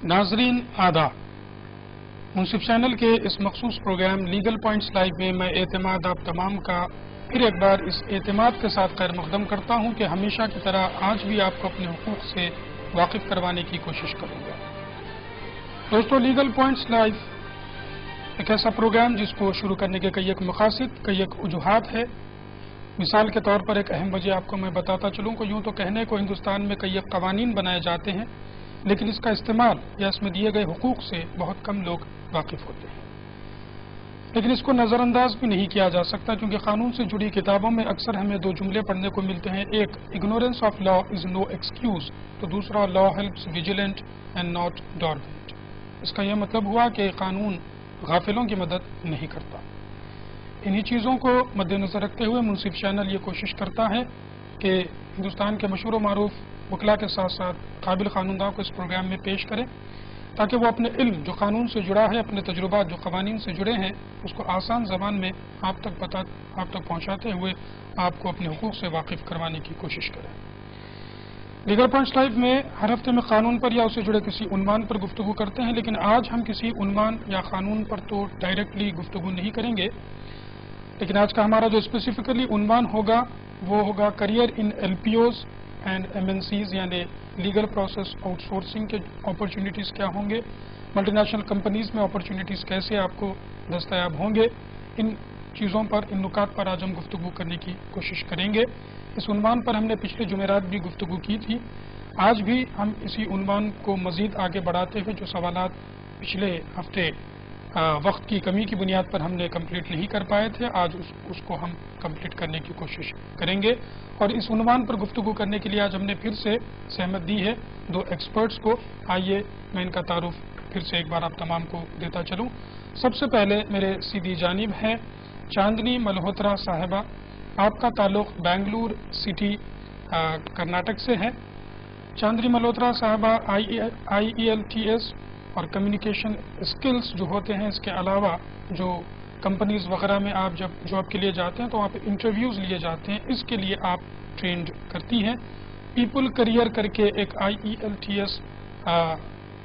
नाजरीन आदाब, मुंसिफ चैनल के इस मखसूस प्रोग्राम लीगल पॉइंट्स लाइव में मैं एतमाद आप तमाम का फिर एक बार इस एतमाद के साथ खैर मकदम करता हूं कि हमेशा की तरह आज भी आपको अपने हुकूक से वाकिफ करवाने की कोशिश करूंगा। दोस्तों, लीगल पॉइंट्स लाइव एक ऐसा प्रोग्राम जिसको शुरू करने के कई एक मकासद, कई एक वजूहात है। मिसाल के तौर पर एक अहम वजह आपको मैं बताता चलूँ कि यूँ तो कहने को हिंदुस्तान में कई एक कवानीन बनाए जाते हैं, लेकिन इसका इस्तेमाल या इसमें दिए गए हुकूक से बहुत कम लोग वाकिफ होते हैं। लेकिन इसको नज़रअंदाज भी नहीं किया जा सकता, क्योंकि कानून से जुड़ी किताबों में अक्सर हमें दो जुमले पढ़ने को मिलते हैं। एक, ignorance of law is no excuse, तो दूसरा, law helps vigilant and not dormant. इसका यह मतलब हुआ कि कानून गाफिलों की मदद नहीं करता। इन्हीं चीज़ों को मद्देनजर रखते हुए मुंसिफ चैनल ये कोशिश करता है कि हिंदुस्तान के मशहूर व मारूफ वकला के साथ साथ काबिल कानूनदाओं को इस प्रोग्राम में पेश करें, ताकि वो अपने इल्म जो कानून से जुड़ा है, अपने तजुर्बात जो कवानीन से जुड़े हैं, उसको आसान ज़बान में आप तक पहुँचाते हुए आपको अपने हुकूक से वाकिफ करवाने की कोशिश करें। लीगल पॉइंट्स लाइव में हर हफ्ते में कानून पर या उससे जुड़े किसी उन्वान पर गुफ्तगू करते हैं, लेकिन आज हम किसी उन्वान या कानून पर तो डायरेक्टली गुफ्तगू नहीं करेंगे, लेकिन आज का हमारा जो स्पेसिफिकली उन्वान होगा वो होगा career in LPOs and MNCs, यानी लीगल प्रोसेस आउटसोर्सिंग के अपॉर्चुनिटीज़ क्या होंगे, मल्टीनेशनल कंपनीज में अपॉर्चुनिटीज़ कैसे आपको दस्तयाब होंगे। इन चीज़ों पर, इन नुकात पर आज हम गुफ्तगू करने की कोशिश करेंगे। इस उन्वान पर हमने पिछले जुमेरात भी गुफ्तगू की थी। आज भी हम इसी उन्वान को मज़ीद आगे बढ़ाते हुए जो सवालात पिछले हफ्ते वक्त की कमी की बुनियाद पर हमने कंप्लीट नहीं कर पाए थे, आज उसको हम कंप्लीट करने की कोशिश करेंगे। और इस उन्वान पर गुफ्तगू करने के लिए आज हमने फिर से सहमत दी है दो एक्सपर्ट्स को। आइए मैं इनका तारुफ फिर से एक बार आप तमाम को देता चलूं। सबसे पहले मेरे सीधी जानिब है चांदनी मल्होत्रा साहिबा। आपका ताल्लुक बेंगलुरु सिटी कर्नाटक से है। चांदनी मल्होत्रा साहिबा IELTS और कम्युनिकेशन स्किल्स जो होते हैं, इसके अलावा जो कंपनीज वगैरह में आप जब जॉब के लिए जाते हैं तो वहाँ पे इंटरव्यूज़ लिए जाते हैं, इसके लिए आप ट्रेंड करती हैं। पीपल करियर करके एक IELTS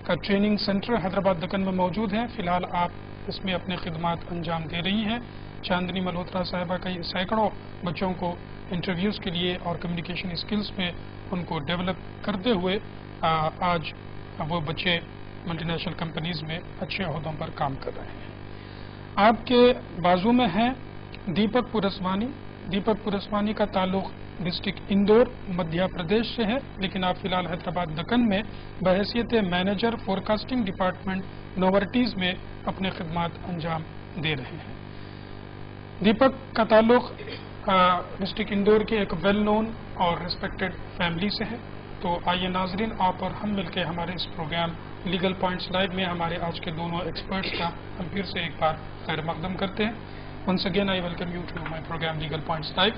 का ट्रेनिंग सेंटर हैदराबाद दक्कन में मौजूद है। फ़िलहाल आप इसमें अपने खिदमात अंजाम दे रही हैं। चांदनी मल्होत्रा साहिबा कई सैकड़ों बच्चों को इंटरव्यूज़ के लिए और कम्युनिकेशन स्किल्स में उनको डेवलप करते हुए आज वो बच्चे मल्टीनेशनल कंपनीज में अच्छे ओहदों पर काम कर रहे हैं। आपके बाजू में हैं दीपक पुरस्वानी। दीपक पुरस्वानी का ताल्लुक डिस्ट्रिक्ट इंदौर मध्य प्रदेश से है, लेकिन आप फिलहाल हैदराबाद दक्कन में बहैसियत मैनेजर फोरकास्टिंग डिपार्टमेंट नोवर्टीज में अपने खिदमात अंजाम दे रहे हैं। दीपक का ताल्लुक डिस्ट्रिक्ट इंदौर के एक वेल नोन और रिस्पेक्टेड फैमिली से है। तो आइए नाजरीन, आप और हम मिलकर हमारे इस प्रोग्राम लीगल पॉइंट्स लाइव में हमारे आज के दोनों एक्सपर्ट्स का हम फिर से एक बार खैर मकदम करते हैं। Once again, I welcome you to my program Legal Points Live.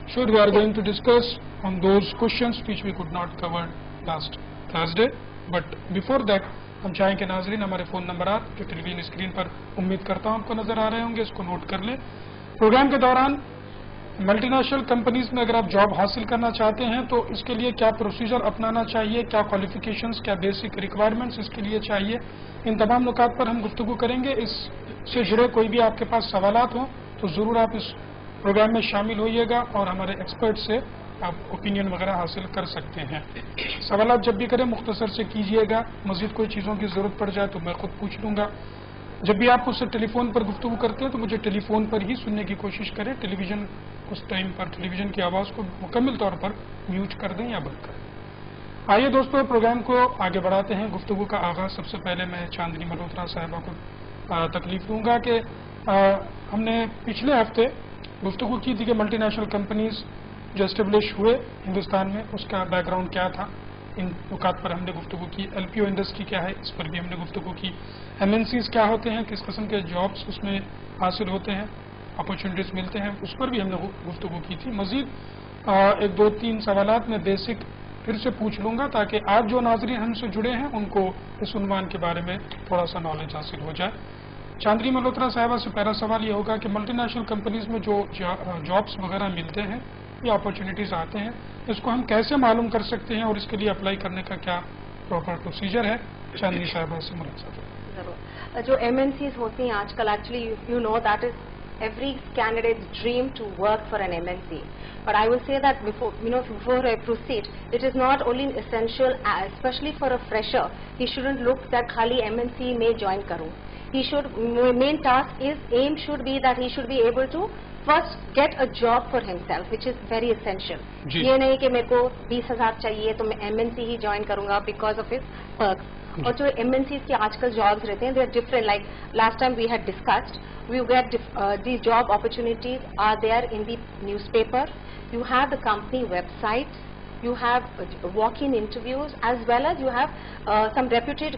Sure, we are going to discuss on those questions which we could not cover last Thursday. But before that, हम चाहेंगे नाजरीन हमारे फ़ोन नंबरात जो television screen पर उम्मीद करता हूँ आपको नज़र आ रहे होंगे, इसको नोट कर लें। प्रोग्राम के दौरान मल्टीनेशनल कंपनीज में अगर आप जॉब हासिल करना चाहते हैं तो इसके लिए क्या प्रोसीजर अपनाना चाहिए, क्या क्वालिफिकेशंस, क्या बेसिक रिक्वायरमेंट्स इसके लिए चाहिए, इन तमाम नुकात पर हम गुफ्तगू करेंगे। इससे जुड़े कोई भी आपके पास सवालात हों तो ज़रूर आप इस प्रोग्राम में शामिल होइएगा और हमारे एक्सपर्ट से आप ओपिनियन वगैरह हासिल कर सकते हैं। सवालात जब भी करें मुख्तसर से कीजिएगा, मज़ीद कोई चीज़ों की ज़रूरत पड़ जाए तो मैं खुद पूछ लूँगा। जब भी आप उससे टेलीफोन पर गुफ्तगू करते हैं तो मुझे टेलीफोन पर ही सुनने की कोशिश करें। टेलीविज़न उस टाइम पर टेलीविज़न की आवाज़ को मुकम्मल तौर पर म्यूट कर दें या बंद कर दें। आइए दोस्तों, प्रोग्राम को आगे बढ़ाते हैं। गुफ्तगू का आगाज़ सबसे पहले मैं चांदनी मल्होत्रा साहिबा को तकलीफ दूँगा कि हमने पिछले हफ्ते गुफ्तगू की थी कि मल्टीनेशनल कंपनीज जो एस्टेब्लिश हुए हिंदुस्तान में, उसका बैकग्राउंड क्या था। इन नुकात पर हमने गुफ्तगू की। LPO इंडस्ट्री क्या है, इस पर भी हमने गुफ्तगू की। MNCs क्या होते हैं, किस किस्म के जॉब्स उसमें हासिल होते हैं, अपॉर्चुनिटीज़ मिलते हैं, उस पर भी हमने गुफ्तगू की थी। मज़ीद एक दो तीन सवालात मैं बेसिक फिर से पूछ लूँगा ताकि आज जो नाज़रीन हमसे जुड़े हैं उनको इस उन्वान के बारे में थोड़ा सा नॉलेज हासिल हो जाए। चांदनी मल्होत्रा साहिबा से पहला सवाल ये होगा कि मल्टीनेशनल कंपनीज में जो जॉब्स वगैरह मिलते हैं या अपॉर्चुनिटीज़ आते हैं, इसको हम कैसे मालूम कर सकते हैं और इसके लिए अप्लाई करने का क्या प्रॉपर प्रोसीजर है। चांदनी साहबा से मुलाकात है। ضرور جو MNCs ہوتی ہیں آج کل actually you know that is every candidate's dream to work for an MNC. But I will say that before I proceed, it is not only essential, especially for a fresher, he shouldn't look that khali MNC may join karu. He should, main task is, aim should be that he should be able to first get a job for himself, which is very essential. یہ نہیں کہ میرے کو 20,000 چاہیے تو میں MNC ہی join کروں گا because of his perks. اور جو MNCs کے آج کل جابس رہتے ہیں they are different. Like last time we had discussed, we get these job opportunities are there in the newspaper. You have the company website, you have walk-in interviews, as well as you have some reputed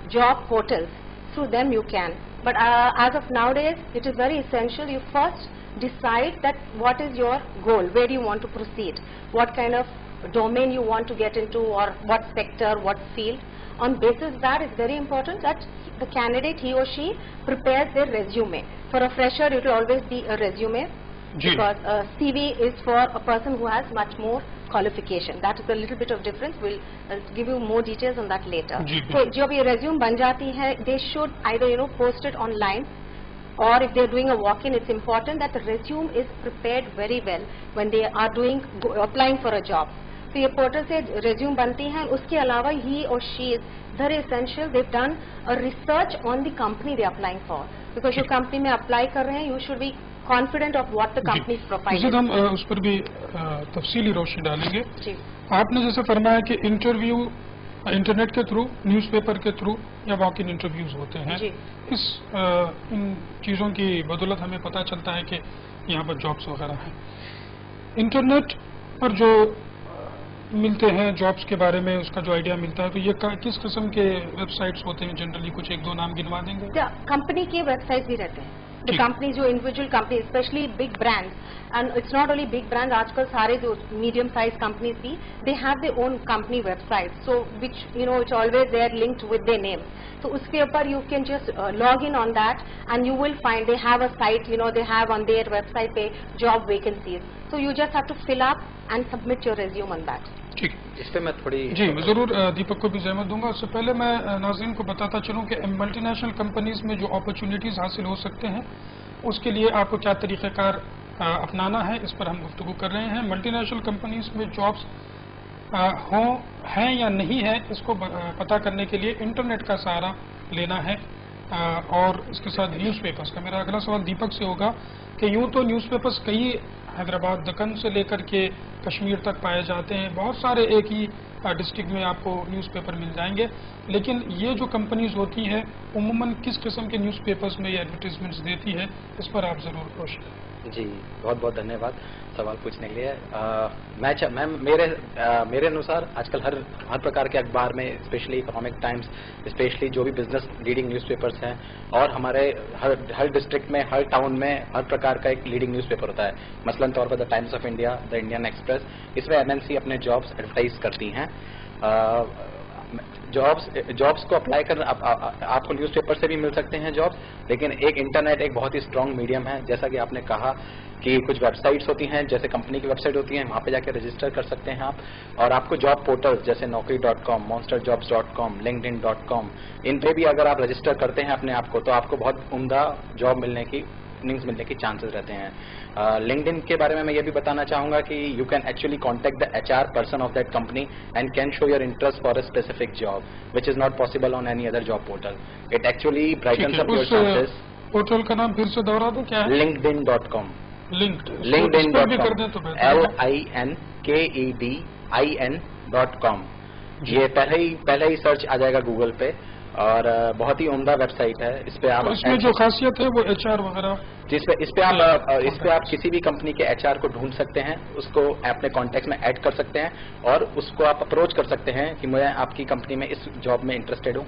job portals. Through them you can. But as of nowadays, it is very essential you first decide that what is your goal, where do you want to proceed, what kind of domain you want to get into, or what sector, what field. On basis that, it's very important that the candidate, he or she, prepares their resume. For a fresher, it will always be a resume, because CV is for a person who has much more qualification. That is a little bit of difference. We'll give you more details on that later. So, जब ये resume बन जाती है, they should either post it online, or if they're doing a walk-in, it's important that the resume is prepared very well when they are applying for a job. تو یہ portal سے resume بنتی ہیں. اس کے علاوہ ہی اور she is very essential. They've done research on the company they applying for, because جو کمپنی میں اپلائی کر رہے ہیں you should be confident of what the company profile. ہم اس پر بھی تفصیلی روشنی ڈالیں گے. آپ نے جیسے فرمایا کہ انٹرویو انٹرنیٹ کے تھرو, نیوز پیپر کے تھرو یا واک ان انٹرویوز ہوتے ہیں. ان چیزوں کی بدولت ہمیں پتہ چلتا ہے کہ یہاں پر جابس وغیرہ ہیں. انٹرنیٹ پر جو ملتے ہیں جابس کے بارے میں, اس کا جو آئیڈیا ملتا ہے, تو یہ کس قسم کے ویب سائٹس ہوتے ہیں جنرلی؟ کچھ ایک دو نام گنوا دیں گے. کمپنی کے ویب سائٹ بھی رہتے ہیں. کمپنی جو individual company, especially big brand, and it's not only big brand, آج کل سارے جو میڈیم سائز کمپنیز بھی they have they own company website, so which it's always they are linked with the name. تو اس کے اوپر you can just log in on that and you will find they have a site, they have on their website پہ job vacancies. So you just have to fill up and submit your resume on that. ٹھیک, اس پہ میں تھوڑی میں ضرور دیپک کو بھی زحمت دوں گا. اس سے پہلے میں ناظرین کو بتاتا چلوں کہ ملٹی نیشنل کمپنیز میں جو اپرچونیٹیز حاصل ہو سکتے ہیں, اس کے لیے آپ کو کیا طریقہ کار اپنانا ہے, اس پر ہم گفتگو کر رہے ہیں. ملٹی نیشنل کمپنیز میں جابس ہیں یا نہیں ہے, اس کو پتہ کرنے کے لیے انٹرنیٹ کا سہارا لینا ہے, اور اس کے ساتھ نیوز پیپرز کا. میرا اگلا سوال دیپک سے ہوگا کہ یوں تو نیوز پیپرز کئی حیدرآباد دکن سے لے کر کے کشمیر تک پائے جاتے ہیں, بہت سارے ایک ہی ڈسٹرکٹ میں آپ کو نیوز پیپر مل جائیں گے, لیکن یہ جو کمپنیز ہوتی ہیں عموماً کس قسم کے نیوز پیپرز میں یہ ایڈورٹیزمنٹس دیتی ہے, اس پر آپ ضرور روشنی دیں. جی بہت بہت دھنیہ واد سوال پوچھنے کے لیے. میرے انوسار آج کل ہر پرکار کے اخبار میں, اسپیشلی اکنامک ٹائمز, اسپیشلی جو بھی بزنس لیڈنگ نیوز پیپرس ہیں, اور ہمارے ہر ڈسٹرکٹ میں, ہر ٹاؤن میں ہر پرکار کا ایک لیڈنگ نیوز پیپر ہوتا ہے. مثلاً طور پر the Times of India, the Indian Express, اس میں MNC اپنے جابس ایڈورٹائز کرتی ہیں. جابس کو اپلائی کرنا آپ کو نیوز پیپر سے بھی مل سکتے ہیں جابس, لیکن ایک انٹرنیٹ ایک بہت ہی اسٹرانگ میڈیم ہے. جیسا کہ آپ نے کہا کہ کچھ ویب سائٹس ہوتی ہیں, جیسے کمپنی کی ویب سائٹ ہوتی ہیں, وہاں پہ جا کے رجسٹر کر سکتے ہیں آپ, اور آپ کو جاب پورٹلز جیسے naukri.com, monsterjobs.com, linkedin.com, ان پہ بھی اگر آپ رجسٹر کرتے ہیں اپنے آپ کو, تو آپ کو بہت عمدہ جاب ملنے کی چانسز رہتے ہیں. LinkedIn کے بارے میں یہ بھی بتانا چاہوں گا کہ you can actually contact the HR person of that company and can show your interest for a specific job which is not possible on any other job portal. It actually brightness up your chances. Portal کا نام پھر سے دوہرا دو, کیا ہے؟ linkedin.com. LinkedIn.com, LinkedIn.com. یہ پہلے ہی search آ جائے گا گوگل پہ, اور بہت ہی عمدہ ویب سائٹ ہے. اس پہ آپ, اس میں جو خاصیت ہے وہ HR وغیرہ, اس پہ آپ کسی بھی کمپنی کے HR کو ڈھونڈ سکتے ہیں, اس کو اپنے کانٹیکٹ میں ایڈ کر سکتے ہیں, اور اس کو آپ اپروچ کر سکتے ہیں کہ میں آپ کی کمپنی میں اس جاب میں انٹرسٹیڈ ہوں,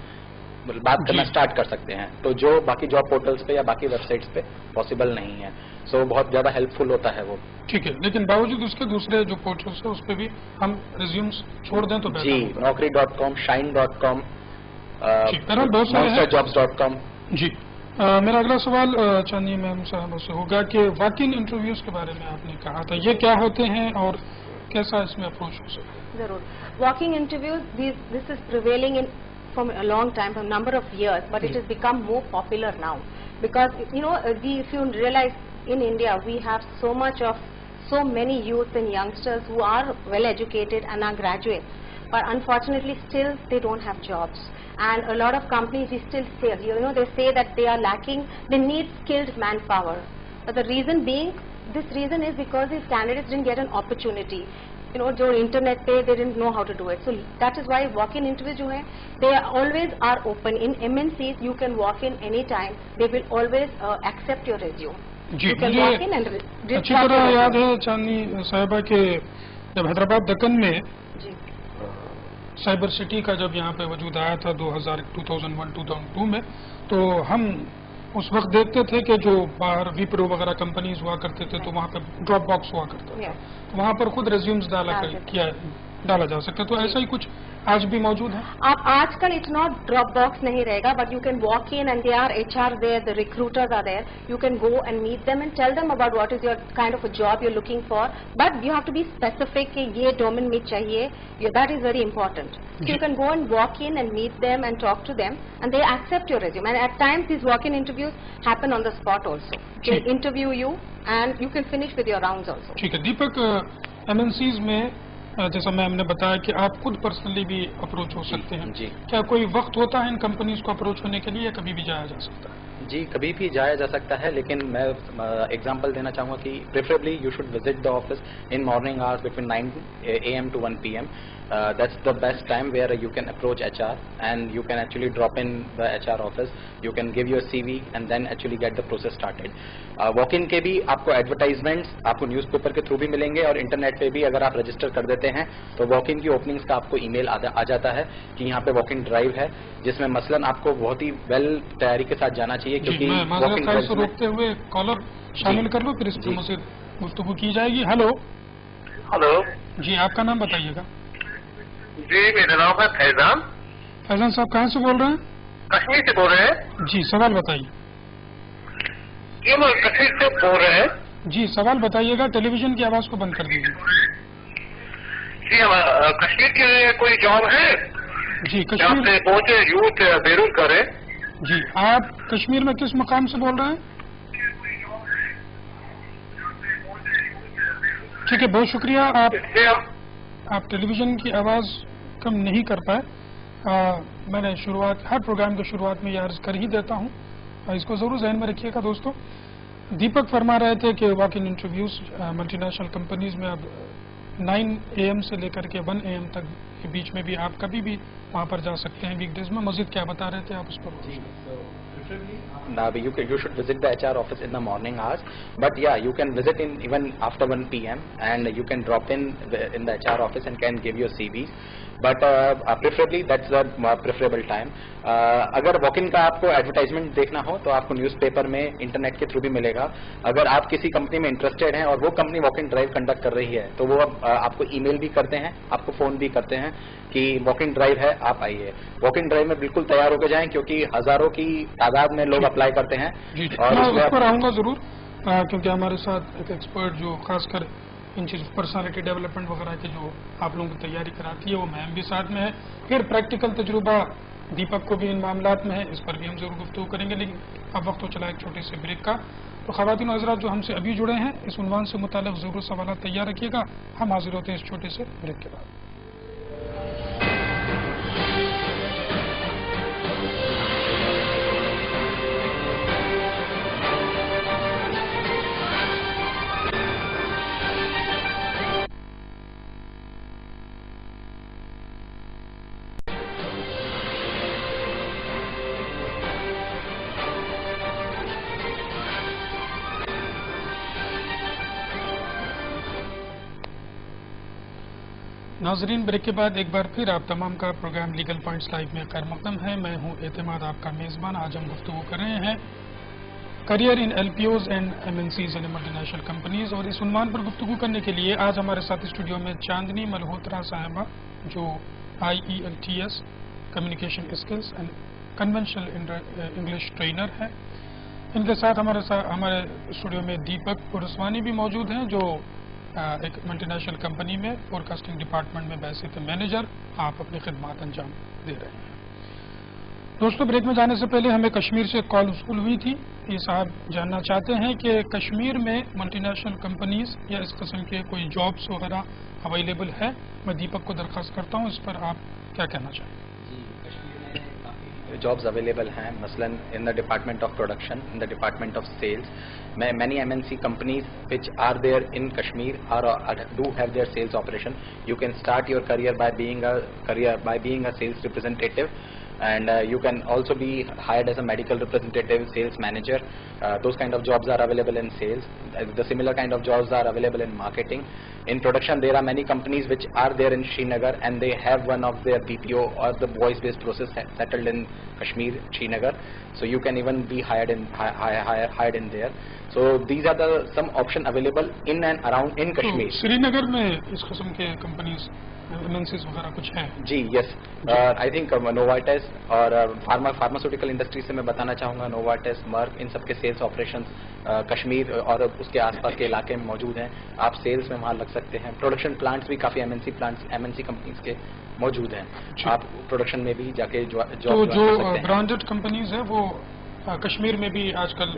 بات کرنا اسٹارٹ کر سکتے ہیں. تو جو باقی جاب پورٹلس پہ یا باقی ویب سائٹس پہ پاسبل نہیں ہے, سو بہت زیادہ ہیلپ فل ہوتا ہے وہ. ٹھیک ہے, لیکن باوجود اس کے دوسرے جو پورٹلس ہیں اس پہ بھی ہم ریزیومس چھوڑ دیں تو جی, naukri.com, shine.com, monsterjobs.com. جی, میرا اگلا سوال چاندنی میم صاحبہ سے ہوگا کہ واک ان انٹرویوز کے بارے میں آپ نے کہا تھا, یہ کیا ہوتے ہیں اور کیسا اس میں اپروچ ہو سکتا ہے؟ ضرور. Walking interviews, this is prevailing in for a long time, for a number of years, but it has become more popular now. Because, you know, if you realize in India, we have so many youth and youngsters who are well educated and are graduates, but unfortunately still they don't have jobs. And a lot of companies, we still say, you know, they say that they are lacking, they need skilled manpower. But the reason being, this reason is because these candidates didn't get an opportunity. You know, jo internet pe, they didn't know how to do it. So that is why walk-in interviews jo hai, they always are open. In MNCs, you can walk in anytime. They will always accept your resume. जी, You can मुझे walk in and अच्छी तरह याद है चांदनी साहिबा के जब हैदराबाद दक्कन में जी, साइबर सिटी का जब यहाँ पे वजूद आया था 2001-2002 में, तो हम उस वक्त देखते थे कि जो बाहर विप्रो वगैरह कंपनीज हुआ करते थे तो वहाँ पे ड्रॉप बॉक्स हुआ करता था, Yeah. तो वहाँ पर खुद रेज्यूम्स डाला जा सकता है, तो ऐसा ही कुछ आज भी मौजूद है. आप आजकल इतना ड्रॉप बॉक्स नहीं रहेगा, but you can walk in and they are HR there, the recruiters are there. You can go and meet them and tell them about what is your kind of a job you are looking for, but you have to be specific कि ये domain में चाहिए. That is very important. So you can go and walk in and meet them and talk to them, and they accept your resume. And at times these walk-in interviews happen on the spot also. They interview you and you can finish with your rounds also. ठीक है. दीपक, MNCs में जैसा ma'am ने बताया कि आप खुद personally भी अप्रोच हो सकते हैं. जी. क्या कोई वक्त होता है इन कंपनीज को अप्रोच होने के लिए या कभी भी जाया जा सकता है? जी, कभी भी जाया जा सकता है, लेकिन मैं एग्जांपल देना चाहूँगा कि preferably you should visit the office in morning hours between 9 AM to 1 PM. That's the best time where you can approach HR and you can actually drop in the HR office. You can give your CV and then actually get the process started. Walk-in के भी आपको advertisements आपको newspaper के through भी मिलेंगे और internet पे भी अगर आप रजिस्टर कर देते हैं तो वॉक-इन की ओपनिंग्स का आपको ईमेल आ जाता है कि यहाँ पे वॉक-इन ड्राइव है, जिसमें मसलन आपको बहुत ही वेल तैयारी के साथ जाना चाहिए, क्योंकि वॉक-इन ड्राइव से रोकते हुए कॉलर शामिल कर लो, फिर इस पर मज़ीद गुफ्तगू की जाएगी. हेलो. हेलो जी, आपका नाम बताइएगा. जी, मेरा नाम है फैजान. फैजान साहब कहाँ से बोल रहे हैं? कश्मीर से बोल रहे हैं. जी, सवाल बताइए. क्यों कश्मीर से बोल रहे हैं? जी, सवाल बताइएगा. टेलीविजन की आवाज को बंद कर दीजिए. जी, कश्मीर के लिए कोई जॉब है? जी, जहाँ कश्मीर. से पहुंचे यूथ बेरोजगार है. जी, आप कश्मीर में किस मकाम से बोल रहे हैं? ठीक है, बहुत शुक्रिया. आप टेलीविजन की आवाज कम नहीं कर पाए. मैंने हर प्रोग्राम की शुरुआत में ये अर्ज कर ही देता हूँ, इसको जरूर जहन में रखिएगा दोस्तों. दीपक फरमा रहे थे कि वॉक-इन इंटरव्यूज मल्टीनेशनल कंपनीज में अब 9 AM से लेकर के 1 AM तक के बीच में भी आप कभी भी वहाँ पर जा सकते हैं वीकडेज में. मजीद क्या बता रहे थे आप उस पर? Now you should visit the HR office in the morning hours, but yeah, you can visit in even after 1 PM and you can drop in the HR office and can give your CVs. But preferably that's the preferable time. अगर walk-in का आपको advertisement देखना हो तो आपको newspaper में internet के through भी मिलेगा. अगर आप किसी कंपनी में इंटरेस्टेड हैं और वो कंपनी वॉक-इन ड्राइव कंडक्ट कर रही है तो वो आपको ईमेल भी करते हैं, आपको फोन भी करते हैं कि वॉक-इन ड्राइव है, आप आइए. वॉक-इन ड्राइव में बिल्कुल तैयार होकर जाएं, क्योंकि हजारों की तादाद में लोग अप्लाई करते हैं. जी, मैं उस पर आऊँगा जरूर, क्योंकि हमारे साथ एक एक्सपर्ट जो खासकर इन चीज़ पर्सनालिटी डेवलपमेंट वगैरह की जो आप लोगों की तैयारी कराती है वो मैम भी साथ में है. फिर प्रैक्टिकल तजुर्बा दीपक को भी इन मामलात में है, इस पर भी हम जरूर गुफ्तगू करेंगे. लेकिन अब वक्त हो चला एक छोटे से ब्रेक का. तो ख़वातीन और हज़रात जो हमसे अभी जुड़े हैं, इस उन्वान से मुताल्लिक़ ज़रूर सवाल तैयार रखिएगा. हम हाजिर होते हैं इस छोटे से ब्रेक के बाद. नाजरीन, ब्रेक के बाद एक बार फिर आप तमाम का प्रोग्राम लीगल पॉइंट्स लाइव में खैर मकदम है. मैं हूं एतमाद, आपका मेज़बान. आज हम गुफ्तगू कर रहे हैं career in LPOs and MNCs यानी मल्टीनेशनल कंपनीज. और इस उन्वान पर गुफ्तगू करने के लिए आज हमारे साथ स्टूडियो में चांदनी मल्होत्रा साहिबा, जो IELTS communication skills and conventional English trainer है. इनके साथ हमारे स्टूडियो में दीपक पुरस्वानी भी मौजूद हैं, जो एक मल्टीनेशनल कंपनी में फोरकास्टिंग डिपार्टमेंट में बैसित मैनेजर आप अपनी खिदमत अंजाम दे रहे हैं. دوستوں ब्रेक में जाने से पहले हमें कश्मीर से कॉल वसूल हुई थी. ये साहब जानना चाहते हैं कि कश्मीर में मल्टीनेशनल कंपनीज या इस किस्म के कोई जॉब्स वगैरह अवेलेबल है. मैं दीपक को दरख्वास्त करता हूँ, इस पर आप क्या कहना चाहें? जॉब्स अवेलेबल हैं, मसलन in the department of production, in the department of sales. Many MNC companies which are there in Kashmir do have their sales operation. You can start your career by being a sales representative, and you can also be hired as a medical representative, sales manager. Those kind of jobs are available in sales. The similar kind of jobs are available in marketing. In production, there are many companies which are there in Srinagar, and they have one of their BPO or the voice-based process settled in Kashmir, Srinagar. So you can even be hired in there. So these are some options available in and around in Kashmir. तो श्रीनगर में इस किस्म के companies MNCs वगैरह कुछ हैं? जी, yes. I think Novartis और pharmaceutical industry से मैं बताना चाहूँगा, नोवार्टिस, मर्क, इन सब के सेल्स ऑपरेशन कश्मीर और उसके आसपास के इलाके में मौजूद हैं. आप सेल्स में वहाँ लग सकते हैं. प्रोडक्शन प्लांट्स भी काफ़ी एमएनसी कंपनीज के मौजूद हैं. आप प्रोडक्शन में भी जाके जॉब कर सकते हैं. जो ब्रांडेड कंपनीज है वो कश्मीर में भी आजकल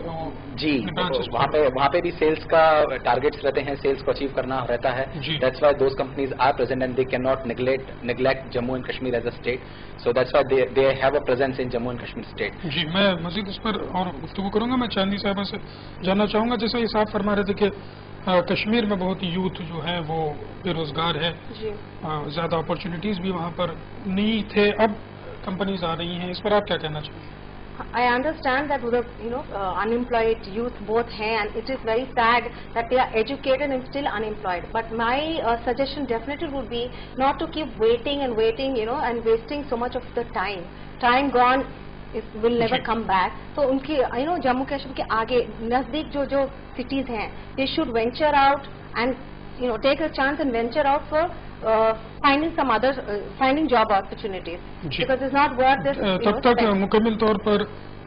जी, वहाँ पे भी सेल्स का टारगेट्स रहते हैं, सेल्स को अचीव करना रहता है. That's why those companies are present and they can not neglect Jammu and Kashmir as a state. So that's why they have a presence in Jammu and Kashmir state. जी, मैं मजीद इस पर और गुफ्तगू करूंगा. मैं चांदी साहबा से जानना चाहूंगा, जैसे ये साहब फरमा रहे थे कि कश्मीर में बहुत यूथ जो है वो बेरोजगार है, ज्यादा अपॉर्चुनिटीज भी वहाँ पर नहीं थे, अब कंपनीज आ रही हैं, इस पर आप क्या कहना चाहिए? I understand that unemployed youth both हैं, and it is very sad that they are educated and still unemployed. But my suggestion definitely would be not to keep waiting, and wasting so much of the time. Time gone, it will never come back. So उनकी जम्मू कश्मीर के आगे नजदीक जो cities हैं, they should venture out and take a chance and venture out for finding job opportunities, because it's not worth this. तब तक मुकम्मल तौर पर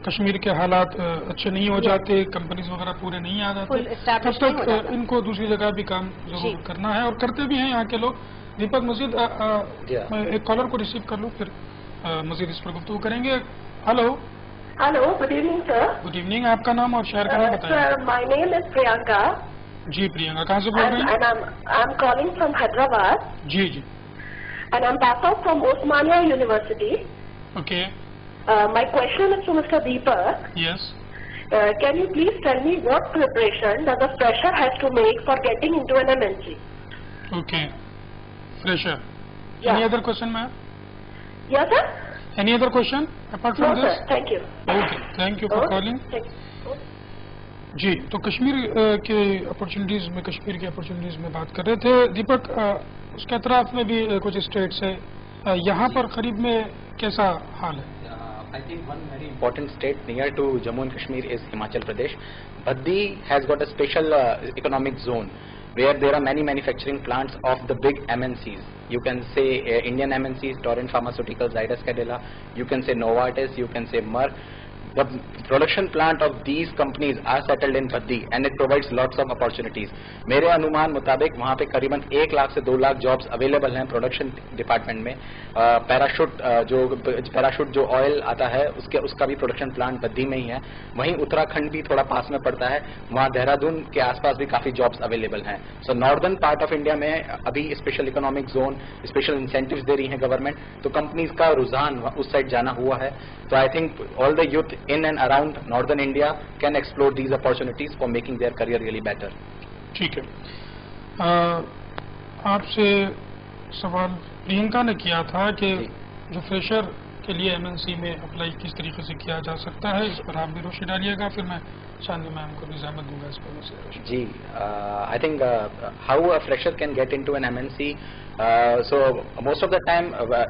कश्मीर के हालात अच्छे नहीं हो जाते, कंपनीज वगैरह पूरे नहीं आ जाते, तब तक इनको दूसरी जगह भी काम जरूर करना है, और करते भी हैं यहाँ के लोग. दीपक, मजीद मैं एक कॉलर को रिसीव कर लूँ, फिर मजीद इस पर गुफ्तगू करेंगे. Hello. Good evening sir. Good evening. आपका नाम और शहर का नाम बताइए. Sir, my name is Priyanka. जी प्रियंका, कहाँ से बोल रहे हैं? I am calling from Hyderabad. जी जी. And I am pass out from Osmania university. Okay. My question is to mister Deepak. Yes. Can you please tell me what preparation does a fresher has to make for getting into an MNC? Okay. Fresher. Any other question ma'am? Yes sir. Any other question apart from this? Thank you. Okay, thank you for calling. जी, तो कश्मीर के opportunities में, कश्मीर की opportunities में बात कर रहे थे. दीपक, उसके अतराफ में भी कुछ स्टेट्स है, यहाँ पर करीब में कैसा हाल है? I think one very important state near to Jammu and Kashmir is Himachal Pradesh. Baddi has got a special economic zone where there are many manufacturing plants of the big MNCs. You can say Indian MNCs, Torrent Pharmaceuticals, Zydus Cadila. You can say Novartis, you can say Merck. The production plant of these companies are settled in Baddi, and it provides lots of opportunities. मेरे अनुमान मुताबिक वहाँ पे करीबन 1 लाख से 2 lakh jobs available हैं production department में. Parachute जो ऑयल आता है उसका भी प्रोडक्शन प्लांट बद्दी में ही है. वहीं उत्तराखंड भी थोड़ा पास में पड़ता है, वहाँ देहरादून के आसपास भी काफ़ी जॉब्स अवेलेबल हैं. So northern part of India में अभी special economic zone, special incentives दे रही है गवर्नमेंट, तो कंपनीज का रुझान उस साइड जाना हुआ है. तो I think all the youth in and around northern India can explore these opportunities for making their career really better. ठीक है. आपसे सवाल प्रियंका ने किया था कि जो फ्रेशर के लिए एमएनसी में अप्लाई किस तरीके से किया जा सकता है, इस पर आप भी रोशनी डालिएगा, फिर मैं चांदी मैम को भी ज़हमत दूंगा इस पर. जी, I think how a fresher can get into an MNC. So most of the time,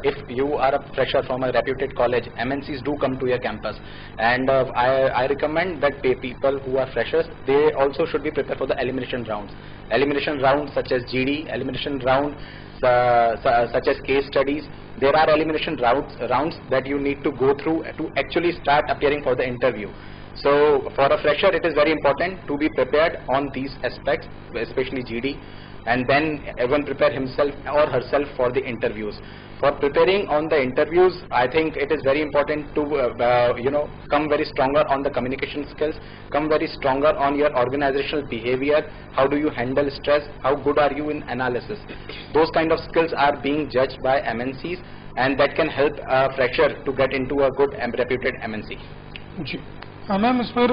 if you are a fresher from a reputed college, MNCs do come to your campus, and I recommend that people who are freshers, they also should be prepared for the elimination rounds such as GD, elimination round such as case studies. There are elimination rounds that you need to go through to actually start appearing for the interview. So for a fresher, it is very important to be prepared on these aspects, especially GD. and then everyone prepare himself or herself for the interviews. For preparing on the interviews, I think it is very important to come very stronger on the communication skills, come very stronger on your organizational behavior. How do you handle stress? How good are you in analysis? Those kind of skills are being judged by MNCs, and that can help a fresher to get into a good and reputed MNC. جی ma'am اس پر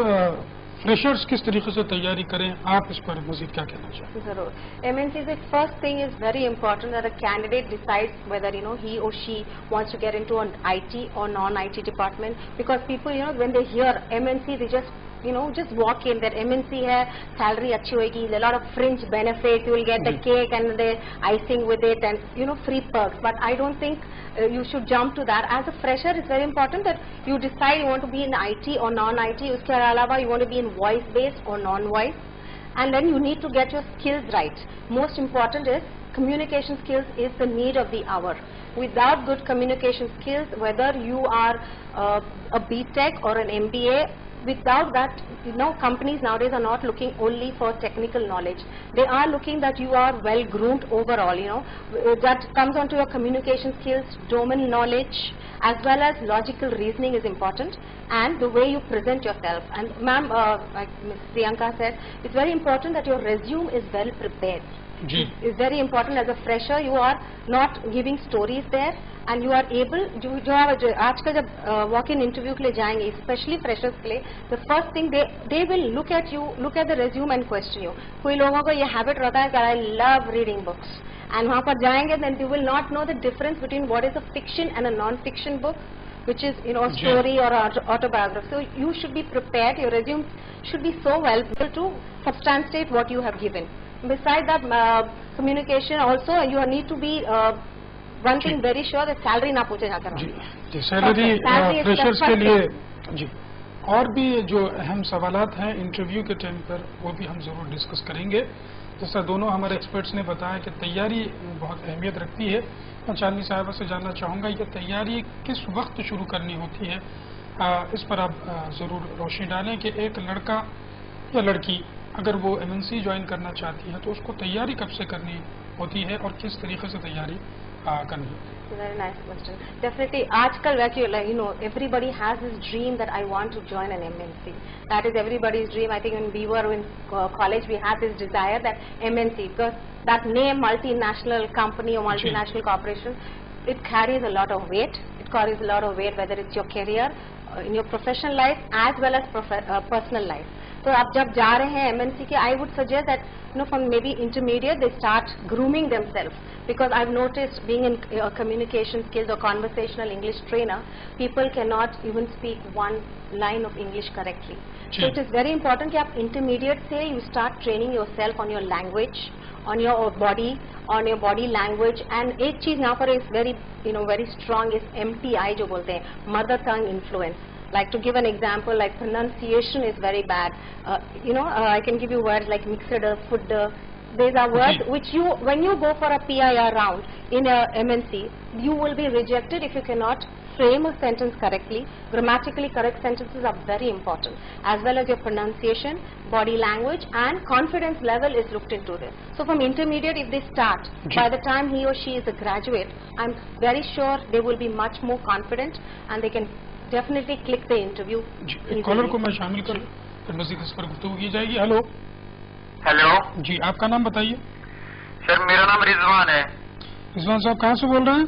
freshers کس طریقے سے تیاری کریں, آپ اس پر مزید کیا کہنا چاہیں؟ ضرور. MNCs, the first thing is very important that a candidate decides whether he or she wants to get into an IT or non-IT department, because people when they hear MNC they just walk in that MNC hai, salary achhi hoegi, a lot of fringe benefits, you will get the cake and the icing with it and free perks. But I don't think you should jump to that. As a fresher, it's very important that you decide you want to be in IT or non-IT. Uske alawa you want to be in voice based or non-voice, and then you need to get your skills right. Most important is communication skills is the need of the hour. Without good communication skills, whether you are a BTech or an MBA, without that, companies nowadays are not looking only for technical knowledge. They are looking that you are well groomed overall, that comes onto your communication skills, domain knowledge, as well as logical reasoning is important, and the way you present yourself. And ma'am, like Ms. Priyanka said, it's very important that your resume is well prepared. It's very important. As a fresher, you are not giving stories there, and you are able, aaj ka jab walk-in interview ke liye jayenge, especially freshers ke liye, the first thing they will look at you, look at the resume and question you. Koi logon ko ye habit rehta hai that I love reading books, and wahan par jayenge, then you will not know the difference between what is a fiction and a non-fiction book, which is a story or autobiography. So you should be prepared. Your resume should be so well to substantiate what you have given. Besides that, communication also, you need to be one thing very sure that salary na पूछे जाकर. जी salary freshers के लिए जी और भी जो अहम सवालात हैं इंटरव्यू के टाइम पर वो भी हम ज़रूर डिस्कस करेंगे. जैसा दोनों हमारे एक्सपर्ट्स ने बताया कि तैयारी बहुत अहमियत रखती है. मैं चांदनी साहिबा से जानना चाहूँगा कि तैयारी किस वक्त शुरू करनी होती है, इस पर आप ज़रूर रोशनी डालें कि एक लड़का या लड़की अगर वो MNC ज्वाइन करना चाहती है तो उसको तैयारी कब से करनी होती है और किस तरीके से तैयारी करनी होती है. Very nice question. Definitely, आजकल everybody has this dream that I want to join an MNC. That is everybody's dream. I think when we were in college, we had this desire that MNC, because that name, multinational company or multinational corporation, it carries a lot of weight. It carries a lot of weight, whether it's your career, in your professional life, as well as personal life. So आप जब जा रहे हैं MNC के, I would suggest that from maybe intermediate they start grooming themselves, because I've noticed being in communication skills or conversational English trainer, people cannot even speak one line of English correctly. So it is very important that intermediate say you start training yourself on your language, on your body language. And एक चीज यहाँ पर is very very strong is MTI जो बोलते हैं, mother tongue influence. Like to give an example, like pronunciation is very bad. I can give you words like mixer, food. These are words which when you go for a PIR round in a MNC, you will be rejected if you cannot frame a sentence correctly. Grammatically correct sentences are very important, as well as your pronunciation, body language, and confidence level is looked into this. So from intermediate, if they start, by the time he or she is a graduate, I'm very sure they will be much more confident and they can definitely click the interview. Caller को मैं शामिल करूं, फिर मज़ीद इस पर गुफ्तगू की जाएगी. हेलो. हेलो जी, आपका नाम बताइए. सर मेरा नाम रिजवान है. रिजवान साहब कहाँ से बोल रहे हैं?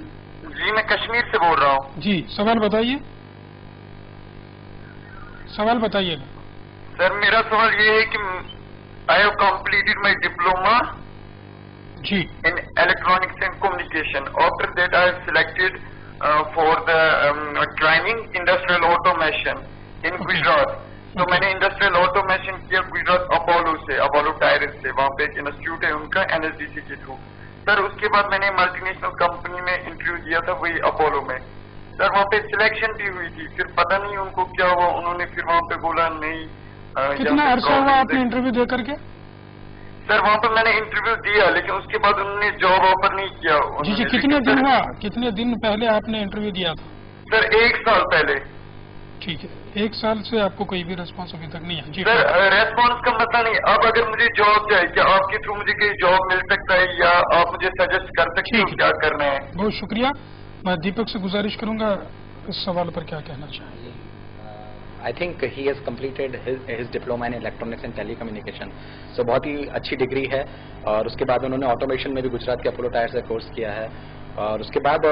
जी मैं कश्मीर से बोल रहा हूँ. जी सवाल बताइए. सवाल बताइएगा. सर मेरा सवाल ये है कि I have completed my diploma जी in electronics and communication. After that I have selected for the training industrial automation in Gujarat. तो मैंने इंडस्ट्रियल ऑटोमेशन किया गुजरात अपोलो से, अपोलो टायर्स से. वहाँ पे एक इंस्टीट्यूट है उनका NSDC के थ्रू. सर उसके बाद मैंने मल्टीनेशनल कंपनी में इंटरव्यू दिया था, वही अपोलो में. सर वहाँ पे सिलेक्शन भी हुई थी, फिर पता नहीं उनको क्या हुआ, उन्होंने फिर वहाँ पे बोला नहीं. कितना अरसा हुआ आपने इंटरव्यू दे करके? सर वहाँ पर मैंने इंटरव्यू दिया, लेकिन उसके बाद उन्होंने जॉब ऑफर नहीं किया. जी कितने दिन पहले आपने इंटरव्यू दिया था? सर 1 साल पहले. ٹھیک ہے، 1 سال سے آپ کو کوئی بھی ریسپانس ابھی تک نہیں ہے؟ جی سر ریسپانس کا مسئلہ نہیں، اب اگر مجھے جاب چاہیے کیا آپ کے تھرو مجھے کوئی جاب مل سکتا ہے یا آپ مجھے سجیسٹ کر سکتے ہو کیا کرنا ہے؟ بہت شکریہ. میں دیپک سے گزارش کروں گا اس سوال پر کیا کہنا چاہیں. I think he has completed his diploma in electronics and telecommunication. So بہت ہی اچھی ڈگری ہے اور اس کے بعد انہوں نے آٹومیشن میں بھی گجرات کے اپولو ٹائر سے کورس کیا ہے اور اس کے بعد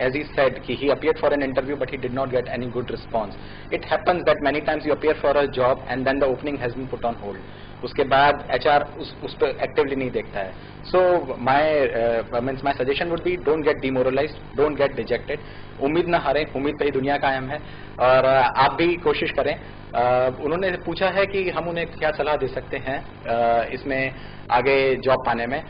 as he said کہ he appeared for an interview but he did not get any good response. It happens that many times you appear for a job and then the opening has been put on hold. اس کے بعد HR اس پہ actually نہیں دیکھتا ہے. So my suggestion would be don't get demoralized, don't get dejected. امید نہ ہاریں، امید پہ ہی دنیا قائم ہے اور آپ بھی کوشش کریں. انہوں نے پوچھا ہے کہ ہم انہیں کیا صلاح دے سکتے ہیں اس میں آگے جاب پانے میں.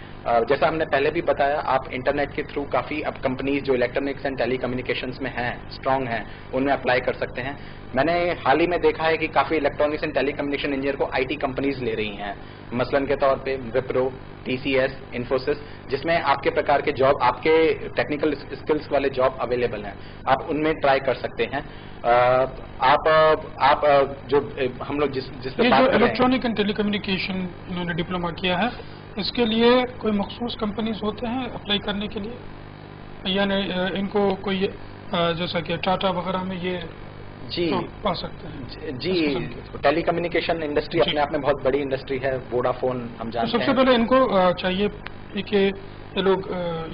جیسا ہم نے پہلے بھی بتایا، آپ انٹرنیٹ کے تھرو کافی اب کمپنیز جو الیکٹرانکس اینڈ ٹیلی کمیونیکیشنس میں ہیں، اسٹرانگ ہیں، ان میں اپلائی کر سکتے ہیں. میں نے حال ہی میں دیکھا ہے کہ کافی electronics and telecommunication engineer کو IT کمپنیز لے رہی ہیں، مثلاً کے طور پہ وپرو، TCS، انفوسس، جس میں آپ کے پرکار کے جاب، آپ کے ٹیکنیکل اسکلس والے جاب اویلیبل ہیں. آپ ان میں ٹرائی کر سکتے ہیں. آپ جو ہم لوگ جس پہ بات کر رہے ہیں، الیکٹرانک اینڈ ٹیلی کمیونیکیشن انہوں نے ڈپلوما کیا ہے، اس کے لیے کوئی مخصوص کمپنیز ہوتے ہیں اپلائی کرنے کے لیے، یعنی ان کو کوئی جیسا کہ ٹاٹا وغیرہ میں یہ جی پا سکتے ہیں؟ جی ٹیلی کمیونیکیشن انڈسٹری اپنے آپ میں بہت بڑی انڈسٹری ہے. ووڈافون ہم جانتے ہیں. سب سے پہلے ان کو چاہیے کہ یہ لوگ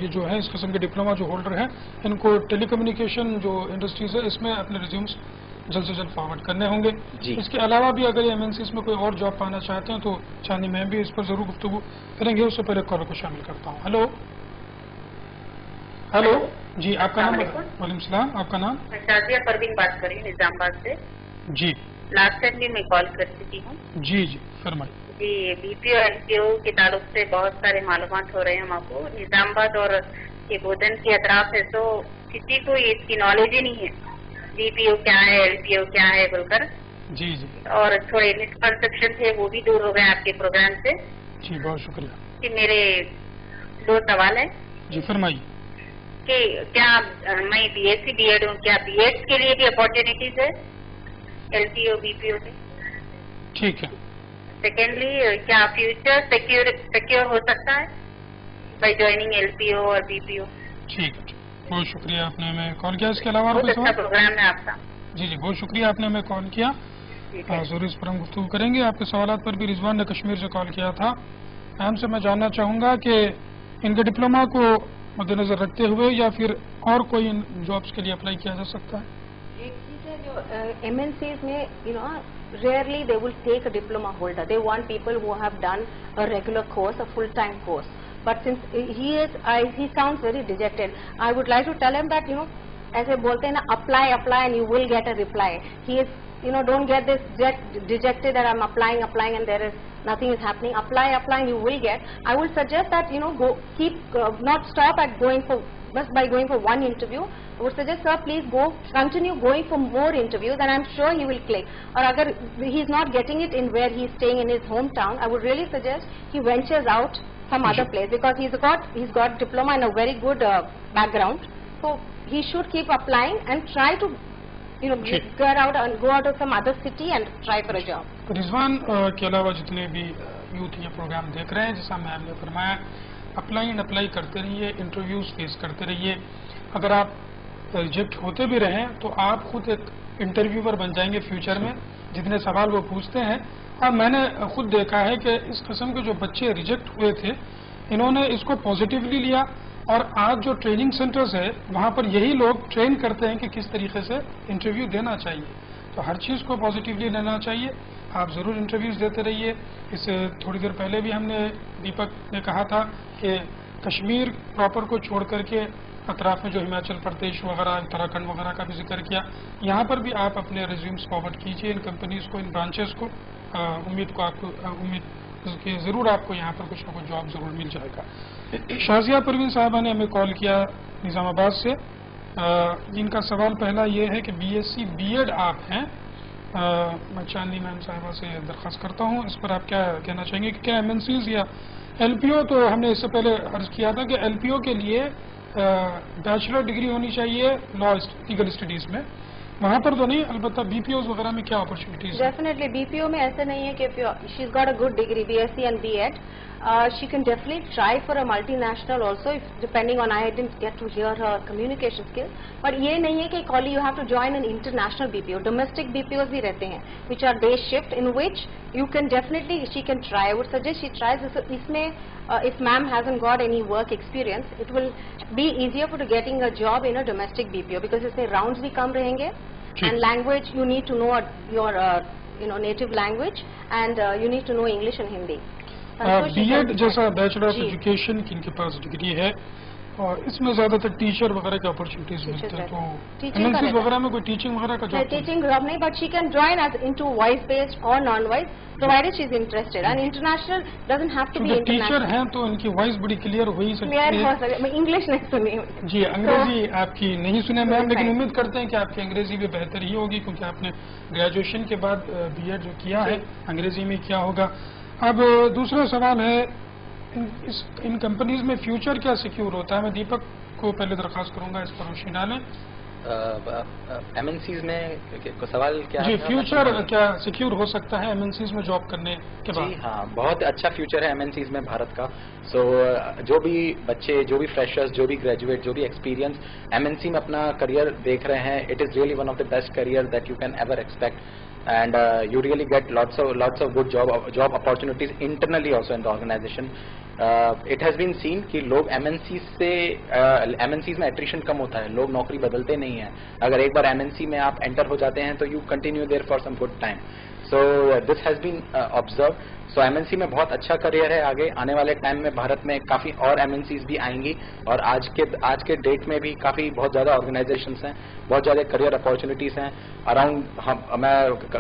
یہ جو ہے اس قسم کے ڈپلوما جو ہولڈر ہیں، ان کو ٹیلی کمیونیکیشن جو انڈسٹریز ہے اس میں اپنے ریزیومس جلد سے جلد فارورڈ کرنے ہوں گے. اس کے علاوہ بھی اگر MNCs میں کوئی اور جاب پانا چاہتے ہیں تو چاندنی میں بھی اس پر ضرور گفتگو کریں گے. اس سے پہلے کالر کو شامل کرتا ہوں. ہلو جی، آپ کا نام؟ وعلیکم السلام، آپ کا نام؟ میں شازیہ پروین بات کر رہی ہوں نظام آباد سے. جی لاسٹ ٹائم بھی میں کال کر چکی ہوں. جی فرمائیے. جی BPO LPO کے تعلق سے بہت سارے معلومات ہو رہے ہیں ہم آپ کو نظام آباد اور یہ بودن کے اطراف ہے، تو کسی کو اس کی نالج ہی نہیں ہے BPO کیا ہے LPO کیا ہے بول کر. جی اور تھوڑے مسکنسپشن تھے وہ بھی دور ہو گئے آپ کے پروگرام سے. جی بہت شکریہ. کہ میرے 2 سوال ہیں. جی فرمائیے. کہ کیا میں BSc B.Ed ہوں، کیا B.Ed کے لیے بھی اپارچونیٹیز ہے LPO BPO میں؟ ٹھیک ہے. سیکنڈلی، کیا فیوچر سیکیور ہو سکتا ہے بائی جوائننگ LPO اور BPO؟ ٹھیک ہے، بہت شکریہ آپ نے ہمیں کال کیا. اس کے علاوہ بہت اچھا پروگرام ہے آپ کا. جی بہت شکریہ آپ نے ہمیں کال کیا. ضرور اس پر ہم گفتگو کریں گے. آپ کے سوالات پر بھی رضوان نے کشمیر سے کال کیا تھا. اہم سے میں جاننا چاہوں گا کہ ان کے ڈپلوما کو مد نظر رکھتے ہوئے یا پھر اور کوئی ان جابس کے لیے اپلائی کیا جا سکتا ہے؟ ایک چیز ہے جو MNCs میں rarely they will take a diploma holder. They want people who have done a regular course, a full-time course. But since he sounds very dejected, I would like to tell him that, ایسے بولتے ہیں نا, apply and you will get a reply. He is, don't get this dejected that I'm applying and there is nothing is happening. Apply and you will get. I will suggest that, not stop at just by going for one interview. I would suggest, sir, please continue going for more interviews and I'm sure he will click. Or agar he is not getting it in where he is staying in his hometown, I would really suggest he ventures out some other place, because he's got diploma in a very good background. So he should keep applying and try to go out of some other city and try for a job. رضوان کے علاوہ جتنے بھی youth یہ programme دیکھ رہے ہیں, جیسا میم نے فرمایا, اپلائی کرتے رہیے, انٹرویوز فیس کرتے رہیے. اگر آپ ریجیکٹ ہوتے بھی رہیں تو آپ خود ایک انٹرویور بن جائیں گے فیوچر میں. جتنے سوال وہ پوچھتے ہیں, اور میں نے خود دیکھا ہے کہ اس قسم کے جو بچے ریجیکٹ ہوئے تھے, انہوں نے اس کو پازیٹیولی لیا, اور آج جو ٹریننگ سینٹرز ہے وہاں پر یہی لوگ ٹرین کرتے ہیں کہ کس طریقے سے انٹرویو دینا چاہیے. تو ہر چیز کو پازیٹیولی لینا چاہیے. آپ ضرور انٹرویوز دیتے رہیے. اس سے تھوڑی دیر پہلے بھی ہم نے دیپک نے کہا تھا کہ کشمیر پراپر کو چھوڑ کر کے اطراف میں جو ہماچل پردیش وغیرہ, اتراکھنڈ وغیرہ کا بھی ذکر کیا. یہاں پر بھی آپ اپنے ریزیومس فارورڈ کیجیے ان کمپنیز کو, ان برانچز کو. امید کہ ضرور آپ کو یہاں پر کچھ نہ کچھ جاب ضرور مل جائے گا. شازیہ پروین صاحبہ نے ہمیں کال کیا نظام آباد سے. جن کا سوال پہلا یہ ہے کہ BSc B.Ed آپ ہیں. میں چاندنی میم صاحبہ سے درخواست کرتا ہوں, اس پر آپ کیا کہنا چاہیں گے کہ کیا MNCs یا LPO, تو ہم نے اس سے پہلے عرض کیا تھا کہ LPO کے لیے بیچلر ڈگری ہونی چاہیے لا لیگل اسٹڈیز میں, वहाँ पर तो नहीं, अलबत्ता बीपीओ वगैरह में क्या अपॉर्चुनिटीज? डेफिनेटली बीपीओ में ऐसा नहीं है कि she is got a good degree BSc and BEd, she can definitely try for a multinational also, if depending on, I didn't get to hear her communication skill, but ये नहीं है कि only you have to join an international BPO. Domestic BPOs भी रहते हैं which are day shift, in which you can definitely, she can try. I would suggest she tries. इसमें if ma'am hasn't got any work experience, it will be easier for getting a job in a domestic BPO because इसमें rounds भी कम रहेंगे, and language you need to know your native language, and you need to know English and Hindi. BEd जैसा bachelor of education की इनके पास degree है, और इसमें ज्यादातर टीचर वगैरह के अपॉर्चुनिटीज मिलते हैं, तो एमएनसी वगैरह में कोई टीचिंग वगैरह का जॉब? टीचिंग जॉब नहीं, but she can join as into voice based और non voice, provided she is interested, and international doesn't have to be international. Teacher हैं तो इनकी वॉइस बड़ी क्लियर हो ही सकती है। मैं इंग्लिश नहीं सुनी जी, अंग्रेजी आपकी नहीं सुने मैम, लेकिन उम्मीद करते हैं कि आपकी अंग्रेजी भी बेहतर ही होगी, क्योंकि आपने ग्रेजुएशन के बाद बीएड जो किया है, अंग्रेजी में क्या होगा। अब दूसरा सवाल है, इन कंपनीज में फ्यूचर क्या सिक्योर होता है? मैं दीपक को पहले दरखास्त करूंगा इस पर रोशनी डालें। एमएनसीज में सवाल क्या जी, फ्यूचर क्या सिक्योर हो सकता है एमएनसीज में जॉब करने के बाद? जी हाँ, बहुत अच्छा फ्यूचर है एमएनसीज में भारत का। जो भी बच्चे, जो भी फ्रेशर्स, जो भी ग्रेजुएट, जो भी एक्सपीरियंस एमएनसी में अपना करियर देख रहे हैं, it is really one of the best career that you can ever expect, and you really get lots of good job opportunities internally also in the organization. It has been seen कि लोग MNCs में attrition कम होता है, लोग नौकरी बदलते नहीं हैं। अगर एक बार MNC में आप एंटर हो जाते हैं तो you continue there for some good time. So this has been observed. So MNC में बहुत अच्छा करियर है आगे आने वाले टाइम में। भारत में काफ़ी और MNCs भी आएंगी, और आज के डेट में भी बहुत ज़्यादा ऑर्गेनाइजेशंस हैं, बहुत ज़्यादा करियर अपॉर्चुनिटीज़ हैं। अराउंड मैं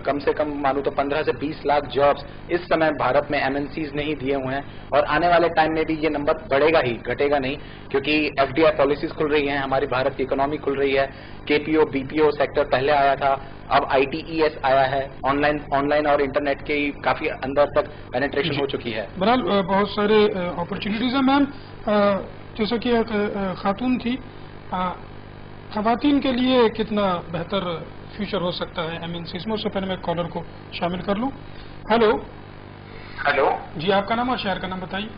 कम से कम मानूँ तो 15 से 20 लाख जॉब्स इस समय भारत में MNCs ने ही दिए हुए हैं, और आने वाले टाइम में भी ये नंबर बढ़ेगा ही, घटेगा नहीं, क्योंकि FDI पॉलिसीज खुल रही हैं, हमारी भारत की इकोनॉमी खुल रही है। KPO BPO सेक्टर पहले आया था, अब ITES आया है, ऑनलाइन और इंटरनेट के काफी अंदर तक पेनिट्रेशन हो चुकी है। बहरहाल बहुत सारे अपॉर्चुनिटीज हैं मैम। जैसा कि एक खातून थी, खवातीन के लिए कितना बेहतर फ्यूचर हो सकता है एमएनसीज में? उससे पहले मैं कॉलर को शामिल कर लूं। हेलो जी, आपका नाम और शहर का नाम बताइए।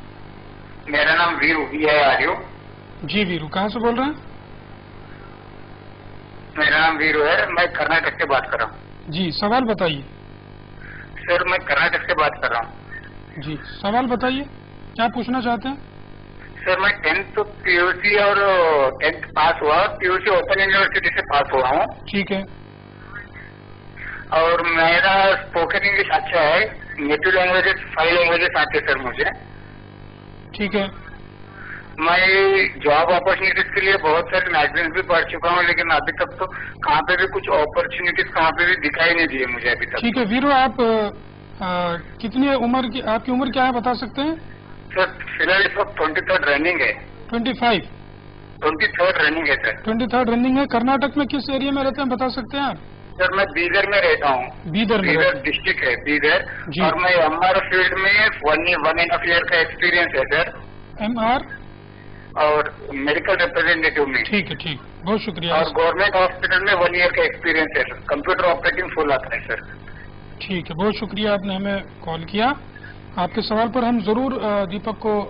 मेरा नाम वीरू है। जी वीरू, कहाँ से बोल रहे हैं? मेरा नाम वीरू है, मैं कर्नाटक से बात कर रहा हूँ। जी, सवाल बताइए। सर, मैं कर्नाटक से बात कर रहा हूँ। जी, सवाल बताइए, क्या पूछना चाहते हैं? सर, मैं 10th PUC और 10th पास हुआ, PUC ओपन यूनिवर्सिटी से पास हुआ हूँ। ठीक है। और मेरा स्पोकन इंग्लिश अच्छा है, नेटिव लैंग्वेजेस 5 लैंग्वेजेस आते सर मुझे। ठीक है। मैं जॉब अपॉर्चुनिटीज के लिए बहुत सारे मैगजीन्स भी पढ़ चुका हूँ, लेकिन अभी तक तो कहाँ पे भी कुछ अपॉर्चुनिटीज कहाँ पे भी दिखाई नहीं दिए मुझे अभी तक। ठीक है वीरू, आप कितनी उम्र की, आपकी उम्र क्या है बता सकते हैं? सर, फिलहाल इस वक्त 23rd रनिंग है। 25? 23rd रनिंग है सर। 23rd रनिंग है। कर्नाटक में किस एरिया में रहते हैं बता सकते हैं आप? सर, मैं बीदर में रहता हूँ। बीदर डिस्ट्रिक्ट है बीदर, और मैं MR फील्ड में 1.5 ईयर का एक्सपीरियंस है सर। MR और मेडिकल रिप्रेजेंटेटिव में। ठीक है, ठीक, बहुत शुक्रिया। और गवर्नमेंट हॉस्पिटल में 1 ईयर का एक्सपीरियंस है सर। कंप्यूटर ऑपरेटिंग फुल आता है सर। ठीक है, बहुत शुक्रिया, आपने हमें कॉल किया। आपके सवाल पर हम जरूर दीपक को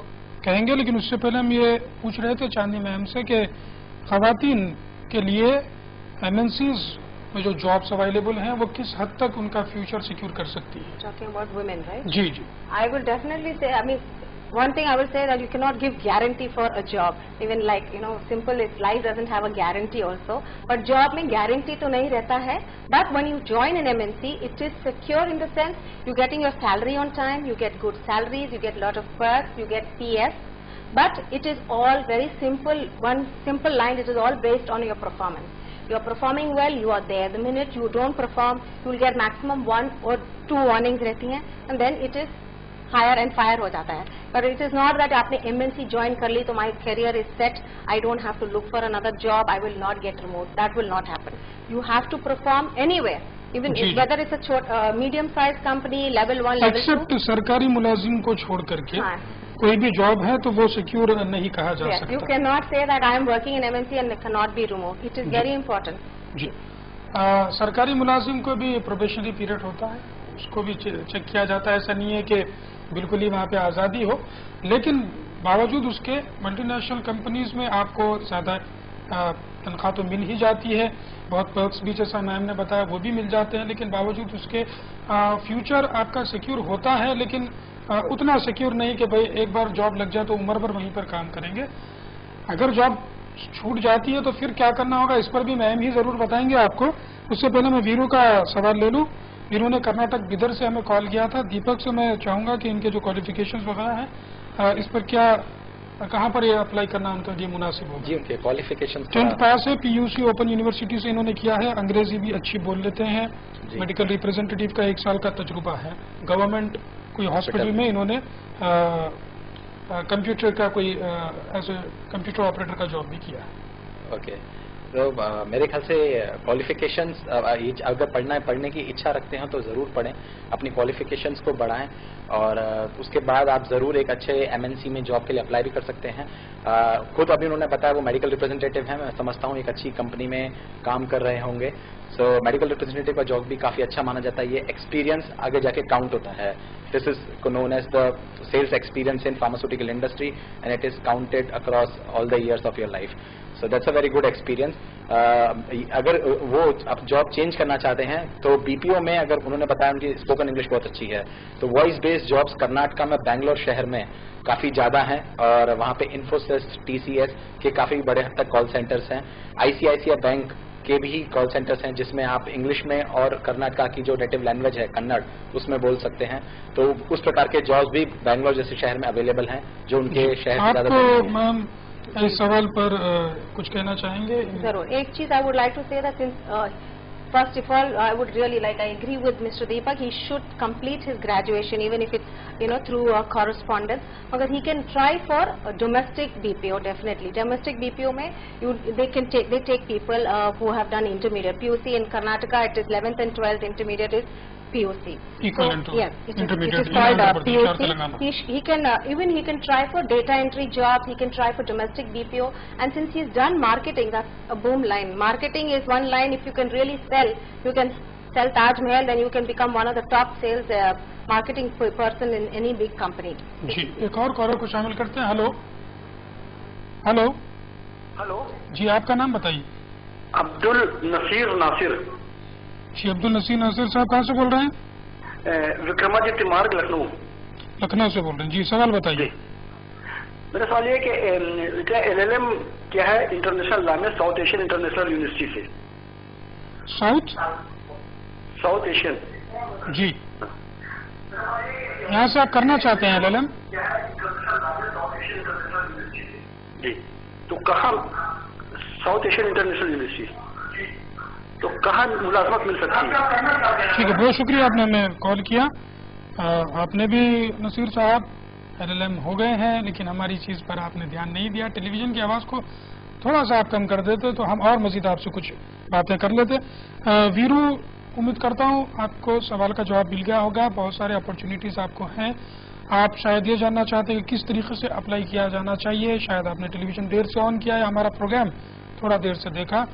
कहेंगे, लेकिन उससे पहले हम ये पूछ रहे थे चांदी मैम से कि खवातीन के लिए MNCs में जो जॉब्स अवेलेबल हैं वो किस हद तक उनका फ्यूचर सिक्योर कर सकती है? Talking about women, right? Ji ji. I will definitely say, I mean, one thing I will say that you cannot give guarantee for a job. Even like, simple, life doesn't have a guarantee also. But job में guarantee तो नहीं रहता है. But when you join an MNC, it is secure in the sense you're getting your salary on time, you get good salaries, you get lot of perks, you get PS. But it is all very simple. One simple line, it is all based on your performance. You are performing well, you are there. The minute you don't perform, you will get maximum 1 or 2 warnings रहती हैं, and then it is hire and fire हो जाता है. But it is not that आपने MNC join कर ली तो my career is set, I don't have to look for another job, I will not get removed. That will not happen. You have to perform anywhere, even whether it's a medium sized company, level 1, level 2. Except सरकारी मुलाजिम को छोड़ करके कोई भी job है तो वो सिक्योर नहीं कहा जा सकता। You cannot say that I am working in MNC and cannot be removed. It is very important. जी, सरकारी मुलाजिम को भी प्रोबेशनरी पीरियड होता है, उसको भी चेक किया जाता है। ऐसा नहीं है कि बिल्कुल ही वहाँ पे आज़ादी हो, लेकिन बावजूद उसके मल्टीनेशनल कंपनीज में आपको ज़्यादा तनख्वाह तो मिल ही जाती है, बहुत पर्क्स भी जैसा मैम ने बताया वो भी मिल जाते हैं, लेकिन बावजूद उसके फ्यूचर आपका सिक्योर होता है, लेकिन उतना सिक्योर नहीं कि भाई एक बार जॉब लग जाए तो उम्र भर वहीं पर काम करेंगे। अगर जॉब छूट जाती है तो फिर क्या करना होगा, इस पर भी मैम ही ज़रूर बताएंगे आपको। उससे पहले मैं वीरू का सवाल ले लूँ। वीरू ने कर्नाटक बिदर से हमें कॉल किया था। दीपक से मैं चाहूँगा कि इनके जो क्वालिफिकेशंस वगैरह हैं इस पर क्या, कहाँ पर ये अप्लाई करना उनके लिए मुनासिब होगा? जी, उनके क्वालिफिकेशन 10th पास है, PUC ओपन यूनिवर्सिटी से इन्होंने किया है, अंग्रेजी भी अच्छी बोल लेते हैं, मेडिकल रिप्रेजेंटेटिव का 1 साल का तजुर्बा है, गवर्नमेंट कोई हॉस्पिटल में इन्होंने कंप्यूटर का कोई एज ए कंप्यूटर ऑपरेटर का जॉब भी किया है। ओके, तो मेरे ख्याल से क्वालिफिकेशंस अगर पढ़ने की इच्छा रखते हैं तो ज़रूर पढ़ें, अपनी क्वालिफिकेशंस को बढ़ाएं और उसके बाद आप ज़रूर एक अच्छे MNC में जॉब के लिए अप्लाई भी कर सकते हैं। खुद अभी उन्होंने बताया वो मेडिकल रिप्रेजेंटेटिव हैं, मैं समझता हूँ एक अच्छी कंपनी में काम कर रहे होंगे। सो मेडिकल रिप्रेजेंटेटिव का जॉब भी काफ़ी अच्छा माना जाता है। ये एक्सपीरियंस आगे जाके काउंट होता है। This is known as the sales experience in pharmaceutical industry and it is counted across all the years of your life. So that's a very good experience. अगर वो आप जॉब चेंज करना चाहते हैं तो BPO में, अगर उन्होंने बताया उनकी स्पोकन इंग्लिश बहुत अच्छी है, तो वॉइस बेस्ड जॉब्स कर्नाटका में बेंगलोर शहर में काफ़ी ज़्यादा हैं और वहाँ पे इन्फोसिस, TCS के काफ़ी बड़े हद तक कॉल सेंटर्स हैं। ICICI बैंक के भी कॉल सेंटर्स हैं जिसमें आप इंग्लिश में और कर्नाटका की जो नेटिव लैंग्वेज है कन्नड़ उसमें बोल सकते हैं। तो उस प्रकार के जॉब्स भी बेंगलोर जैसे शहर में अवेलेबल हैं जो उनके शहर से ज़्यादा। मैम इस सवाल पर कुछ कहना चाहेंगे? जरूर। एक चीज I would like to say that first of all, I would really like, I agree with Mr. Deepak, he should complete his graduation even if it's, through correspondence. But he can try for a domestic BPO, definitely. Domestic BPO mein, they take people who have done intermediate. PUC in Karnataka, it is 11th and 12th intermediate is PUC. Equivalent to yes, it intermediate is called PUC. He can he can try for data entry jobs, he can try for domestic BPO, and since he's done marketing, that's a boom line. Marketing is one line. If you can really sell, you can sell Taj Mahal, then you can become one of the top sales marketing person in any big company. जी, एक और collar को शामिल करते हैं। Hello hello hello जी, आपका नाम बताइए। अब्दुल नसीर नासिर। जी, अब्दुल नसीर नासिर साहब कहाँ से बोल रहे हैं? विक्रमादित्य मार्ग, लखनऊ। लखनऊ से बोल रहे हैं जी, सवाल बताइए। मेरा सवाल ये कि क्या LLM क्या है इंटरनेशनल लॉ में साउथ एशियन इंटरनेशनल यूनिवर्सिटी से? साउथ एशियन जी, यहाँ से आप करना चाहते हैं LLM? जी, तो कहाँ साउथ एशियन इंटरनेशनल यूनिवर्सिटी, तो कहाँ मुलाजमत मिल सकती है? ठीक है, बहुत शुक्रिया आपने हमें कॉल किया। आपने भी नसीर साहब LLM हो गए हैं, लेकिन हमारी चीज़ पर आपने ध्यान नहीं दिया। टेलीविज़न की आवाज़ को थोड़ा सा आप कम कर देते तो हम और मज़ीद आपसे कुछ बातें कर लेते। वीरू, उम्मीद करता हूँ आपको सवाल का जवाब मिल गया होगा। बहुत सारे अपॉर्चुनिटीज़ आपको हैं। आप शायद ये जानना चाहते हैं कि किस तरीके से अप्लाई किया जाना चाहिए। शायद आपने टेलीविज़न देर से ऑन किया है, हमारा प्रोग्राम थोड़ा देर से देखा।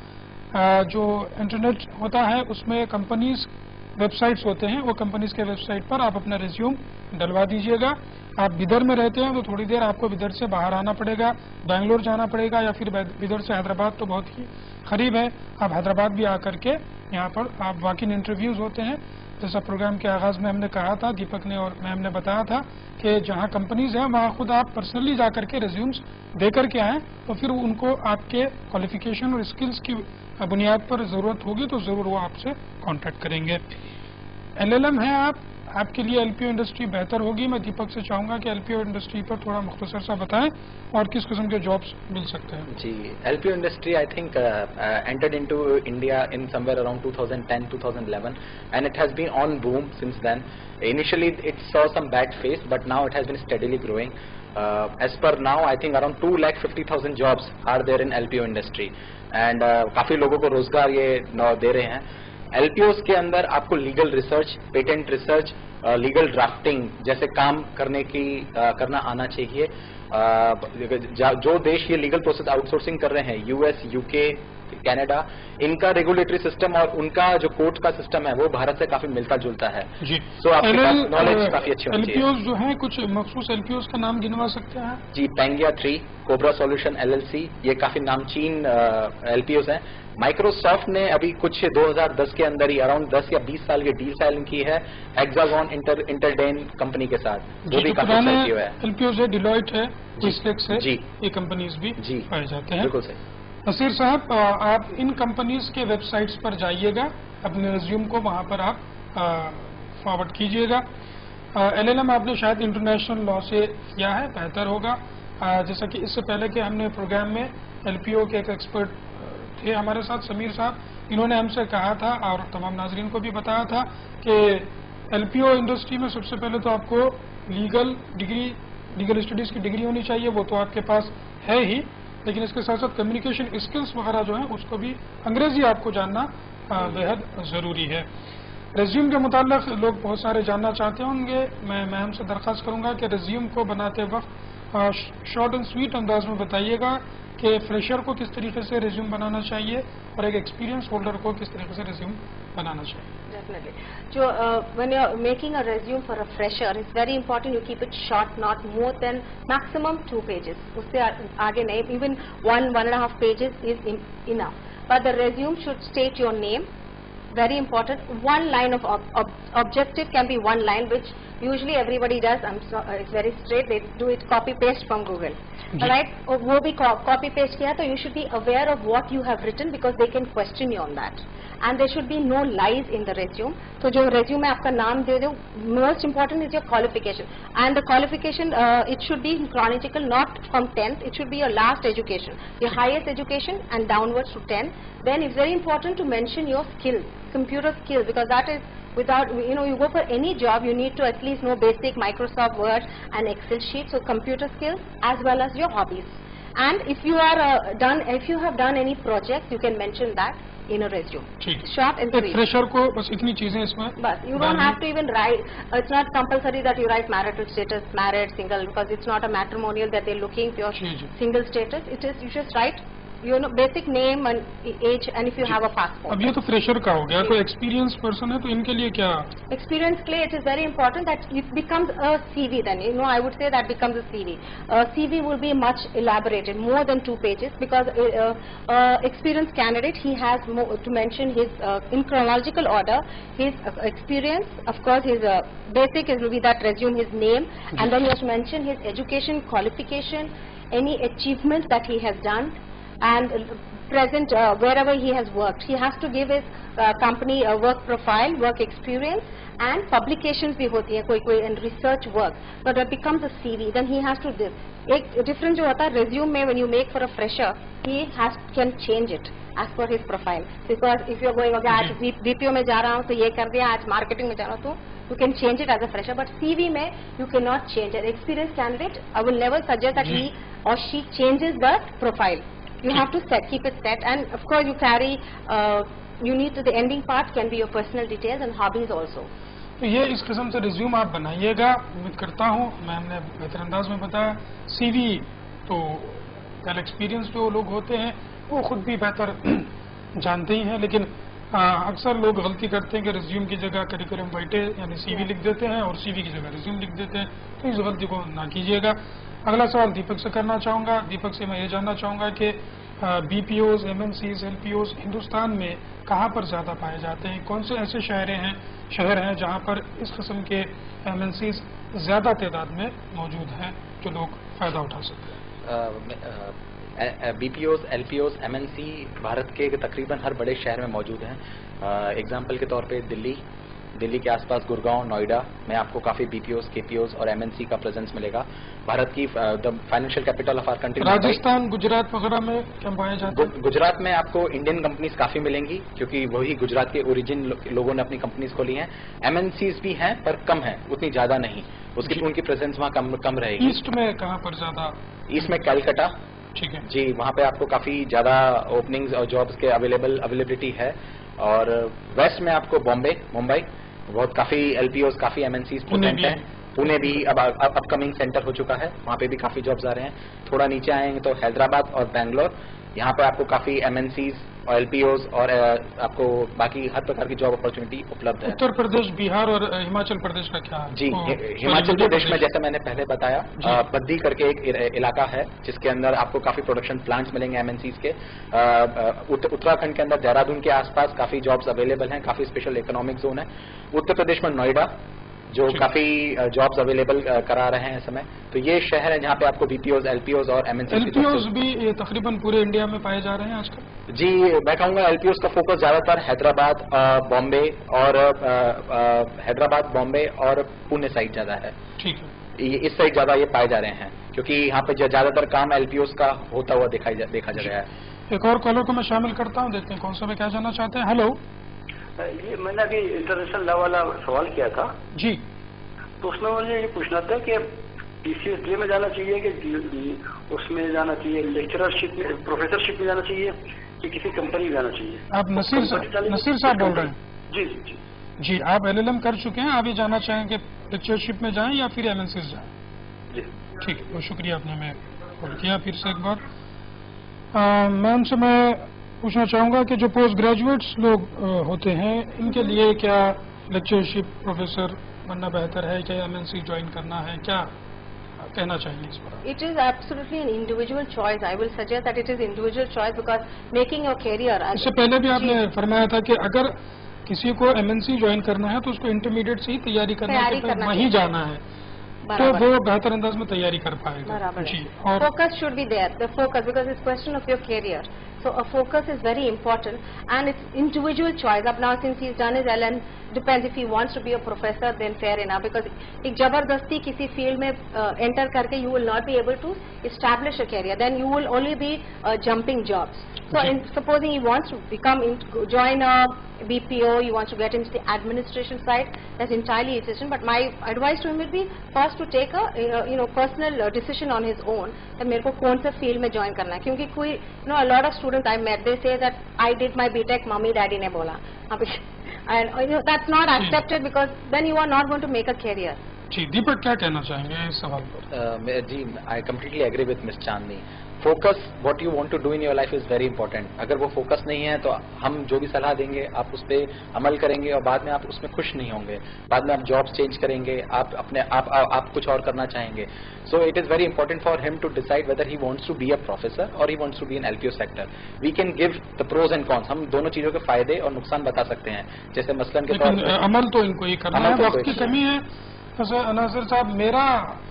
जो इंटरनेट होता है उसमें कंपनीज वेबसाइट्स होते हैं, वो कंपनीज के वेबसाइट पर आप अपना रिज्यूम डलवा दीजिएगा। आप बिदर में रहते हैं तो थोड़ी देर आपको बिदर से बाहर आना पड़ेगा, बेंगलोर जाना पड़ेगा, या फिर बिदर से हैदराबाद तो बहुत ही करीब है, आप हैदराबाद भी आकर के यहाँ पर आप वॉक-इन इंटरव्यूज होते हैं। जैसा प्रोग्राम के आगाज में हमने कहा था, दीपक ने और मैम ने बताया था कि जहाँ कंपनीज हैं वहाँ खुद आप पर्सनली जा करके रिज्यूम्स दे करके आएँ, तो फिर उनको आपके क्वालिफिकेशन और स्किल्स की बुनियाद पर ज़रूरत होगी तो ज़रूर वो आपसे कांटेक्ट करेंगे। LLM है आपके लिए LPO इंडस्ट्री बेहतर होगी। मैं दीपक से चाहूँगा कि LPO इंडस्ट्री पर थोड़ा मुख्तसर सा बताएं और किस किस्म के जॉब्स मिल सकते हैं। जी, LPO industry I think entered into India in somewhere around 2010-2011 and it has been on boom since then. Initially it saw some bad phase but now it has been steadily growing. As per now I think around 2,50,000 jobs are there in LPO industry and काफ़ी लोगों को रोजगार ये दे रहे हैं। LPOs के अंदर आपको legal research, patent research, legal drafting जैसे काम करना आना चाहिए। जो देश ये लीगल प्रोसेस आउटसोर्सिंग कर रहे हैं, US, UK, कनाडा, इनका रेगुलेटरी सिस्टम और उनका जो कोर्ट का सिस्टम है वो भारत से काफी मिलता जुलता है. जी. सो आपके पास नॉलेज काफी अच्छी होनी चाहिए. LPOs जो हैं, कुछ मखसूस LPOs का नाम गिनवा सकते हैं? जी, पेंगिया 3, कोबरा सॉल्यूशन LLC, ये काफी नामचीन LPOs हैं. माइक्रोसॉफ्ट ने अभी कुछ 2010 के अंदर ही अराउंड 10 या 20 साल की डील साइन की है हेक्सागॉन इंटरडेन कंपनी के साथ. वो भी काफी अच्छा LPO है. LPOs है, डिलॉयट है, क्विस्लेक्स है, जी, ये कंपनीज भी जी पाए जाते हैं. बिल्कुल सही. नसीर साहब, आप इन कंपनीज के वेबसाइट्स पर जाइएगा, अपने रिज्यूम को वहां पर आप फॉरवर्ड कीजिएगा. LLM आपने शायद इंटरनेशनल लॉ से किया है, बेहतर होगा. जैसा कि इससे पहले के हमने प्रोग्राम में LPO के एक एक्सपर्ट थे हमारे साथ, समीर साहब, इन्होंने हमसे कहा था और तमाम नाजरीन को भी बताया था कि LPO इंडस्ट्री में सबसे पहले तो आपको लीगल स्टडीज की डिग्री होनी चाहिए. वो तो आपके पास है ही, लेकिन इसके साथ साथ कम्युनिकेशन स्किल्स वगैरह जो है उसको भी, अंग्रेजी आपको जानना बेहद जरूरी है. रेज्यूम के मुताल्लिक लोग बहुत सारे जानना चाहते होंगे. मैं हमसे दरख्वास्त करूंगा कि रेज्यूम को बनाते वक्त शॉर्ट एंड स्वीट अंदाज में बताइएगा कि फ्रेशर को किस तरीके से रेज्यूम बनाना चाहिए और एक एक्सपीरियंस होल्डर को किस तरीके से रेज्यूम बनाना चाहिए. Definitely. So when you're making a resume for a fresher, it's very important you keep it short, not more than maximum 2 pages. उससे आगे नहीं, even 1.5 pages is enough. But the resume should state your name. Very important. One line of objective can be one line, which usually everybody does. It's very straight. They do it copy paste from Google. Alright? वो भी copy paste किया तो you should be aware of what you have written because they can question you on that. And there should be no lies in the resume. तो जो resume में आपका नाम दे दो, most important is your qualification. And the qualification, it should be chronological, not from 10th. It should be your last education, your highest education and downwards to 10. Then it's very important to mention your skills, computer skills, because that is without, you go for any job, you need to at least know basic Microsoft Word and Excel sheet. So computer skills as well as your hobbies. And if you have done any projects, you can mention that in a resume. Short and sweet. Fresher को बस इतनी चीजें इसमें. But you don't have to even write. It's not compulsory that you write marital status, married, single, because it's not a matrimonial that they're looking for your single status. It is, you just write basic name and age, and if you have a passport. अब ये तो fresher का हो गया. कोई experience person है तो इनके लिए क्या? Experience के लिए it is very important that it becomes a CV. Then I would say that becomes a CV. CV will be much elaborated, more than 2 pages, because experienced candidate, he has to mention his in chronological order his experience. Of course, his basic will be that resume, his name, and then he has to mention his education, qualification, any achievements that he has done, and present wherever he has worked. He has to give his company a work profile, work experience, and publications भी होती है कोई and research work. But it becomes a CV. Then he has to this. एक different जो होता है resume में, when you make for a fresher, he can change it as per his profile. Because if you're going, okay, आज BPO में जा रहा हूँ तो ये कर दिया, आज marketing में जा रहा हूँ तो you can change it as a fresher. But CV में you cannot change it. Experienced candidate, I will never suggest that he or she changes the profile. You have to keep it set, and of course you carry, you need to, the ending part can be your personal details and hobbies also. तो ये इस किस्म से resume आप बनाइएगा. उम्मीद करता हूँ मैंने बेहतर अंदाज में बताया. CV तो वेल एक्सपीरियंस जो लोग होते हैं वो खुद भी बेहतर जानते ही हैं, लेकिन अक्सर लोग गलती करते हैं कि रिज्यूम की जगह करिकुलम वाइटे यानी CV लिख देते हैं और CV की जगह रिज्यूम लिख देते हैं. तो इस गलती को ना कीजिएगा. अगला सवाल दीपक से करना चाहूँगा. दीपक से मैं ये जानना चाहूँगा कि BPOs, MNCs, LPOs हिंदुस्तान में कहाँ पर ज़्यादा पाए जाते हैं? कौन से ऐसे शहर हैं जहाँ पर इस किस्म के MNCs ज़्यादा तादाद में मौजूद हैं जो लोग फ़ायदा उठा सकते हैं? BPOs, LPOs, MNC भारत के तकरीबन हर बड़े शहर में मौजूद हैं. एग्जाम्पल के तौर पे दिल्ली के आसपास गुड़गांव, नोएडा में आपको काफी BPOs, KPOs और MNC का प्रेजेंस मिलेगा. भारत की financial capital of our country. Rajasthan, Gujarat वगैरह में क्या पाया जाता है? गुजरात में आपको इंडियन कंपनीज काफी मिलेंगी क्योंकि वही गुजरात के ओरिजिन लोगों ने अपनी कंपनीज खोली हैं. MNCs भी हैं पर कम है, उतनी ज्यादा नहीं. उनकी प्रेजेंस वहाँ कम रहेगी. ईस्ट में कहाँ पर ज्यादा? ईस्ट में कैलकाटा. ठीक है जी, वहाँ पे आपको काफी ज्यादा ओपनिंग्स और जॉब्स के अवेलेबिलिटी है. और वेस्ट में आपको बॉम्बे, मुंबई बहुत काफी LPOs, काफी MNCs प्रेजेंट हैं. पुणे भी अब अपकमिंग सेंटर हो चुका है, वहाँ पे भी काफी जॉब्स आ रहे हैं. थोड़ा नीचे आएंगे तो हैदराबाद और बैंगलोर, यहाँ पे आपको काफी MNCs और LPOs और आपको बाकी हर प्रकार की जॉब अपॉर्चुनिटी उपलब्ध है। उत्तर प्रदेश, बिहार और हिमाचल प्रदेश का क्या है? जी, हिमाचल प्रदेश में जैसे मैंने पहले बताया, बद्दी करके एक इलाका है जिसके अंदर आपको काफी प्रोडक्शन प्लांट्स मिलेंगे MNCs के। उत्तराखंड के अंदर देहरादून के आसपास काफी जॉब्स अवेलेबल हैं, काफी स्पेशल इकोनॉमिक जोन है। उत्तर प्रदेश में नोएडा जो काफी जॉब्स अवेलेबल करा रहे हैं इस समय। तो ये शहर है जहाँ पे आपको BPOs, LPOs और MNCs LPOs भी तकरीबन पूरे इंडिया में पाए जा रहे हैं आजकल। जी, मैं कहूँगा LPOs का फोकस ज्यादातर हैदराबाद, बॉम्बे और पुणे साइड ज्यादा है। ठीक है, इस साइड ज्यादा ये पाए जा रहे हैं क्योंकि यहाँ पे ज्यादातर काम LPOs का होता हुआ देखा जा रहा है। एक और कॉलर को मैं शामिल करता हूँ, देखते हैं कौन सा वे क्या जानना चाहते हैं। हेलो, ये मैंने अभी इंटरनेशनल लॉ वाला सवाल किया था जी, तो उसमें मुझे ये पूछना था कि PCSJ में जाना चाहिए कि उसमें जाना चाहिए, लेक्चररशिप में, प्रोफेसरशिप में जाना चाहिए कि किसी कंपनी में जाना चाहिए? आप नसीर साहब बोल रहे हैं? जी जी जी जी, आप LLM कर चुके हैं, आप ये जानना चाहेंगे लेक्चरशिप में जाएं या फिर MNCs जाएं? जी, ठीक है, बहुत शुक्रिया, आपने हमें कॉल किया फिर से एक बार। मैम से मैं पूछना चाहूँगा कि जो पोस्ट ग्रेजुएट्स लोग होते हैं, इनके लिए क्या लेक्चरशिप, प्रोफेसर बनना बेहतर है, क्या MNC ज्वाइन करना है, क्या कहना चाहिए इस पर? It is absolutely an individual choice. I will suggest that it is individual choice because making your career. इससे पहले भी आपने फरमाया था कि अगर किसी को MNC ज्वाइन करना है तो उसको इंटरमीडिएट से ही तैयारी करना है, वहीं जाना है, तो वो बेहतर अंदाज में तैयारी कर पाएगा। जी, और focus should be there. The focus, because it's question of your career. So a focus is very important, and it's individual choice. Up now, since he's done his LM, depends if he wants to be a professor, then fair enough. Because एक जबरदस्ती किसी field में enter करके you will not be able to establish a career. Then you will only be jumping jobs. So supposing he wants to join a BPO, he wants to get into the administration side, that's entirely his decision. But my advice to him would be first to take a personal decision on his own that मेरे को कौन से field में join करना है, क्योंकि कोई a lot of students I met, they say that I did my BTech, mummy daddy ने बोला, and that's not accepted because then you are not going to make a career. जी, दीपक क्या कहना चाहेंगे इस सवाल पर? जी, I completely agree with miss Chandni. Focus, what you want to do in your life is very important. अगर वो focus नहीं है तो हम जो भी सलाह देंगे आप उस पर अमल करेंगे और बाद में आप उसमें खुश नहीं होंगे, बाद में आप जॉब्स चेंज करेंगे, आप कुछ और करना चाहेंगे। So it is very important for him to decide whether he wants to be a professor और he wants to be in LPO sector. We can give the pros and cons, हम दोनों चीजों के फायदे और नुकसान बता सकते हैं। जैसे मसलन के तौर पर अमल तो इनको ही करना है, वक्त की कमी है। नासिर साहब, मेरा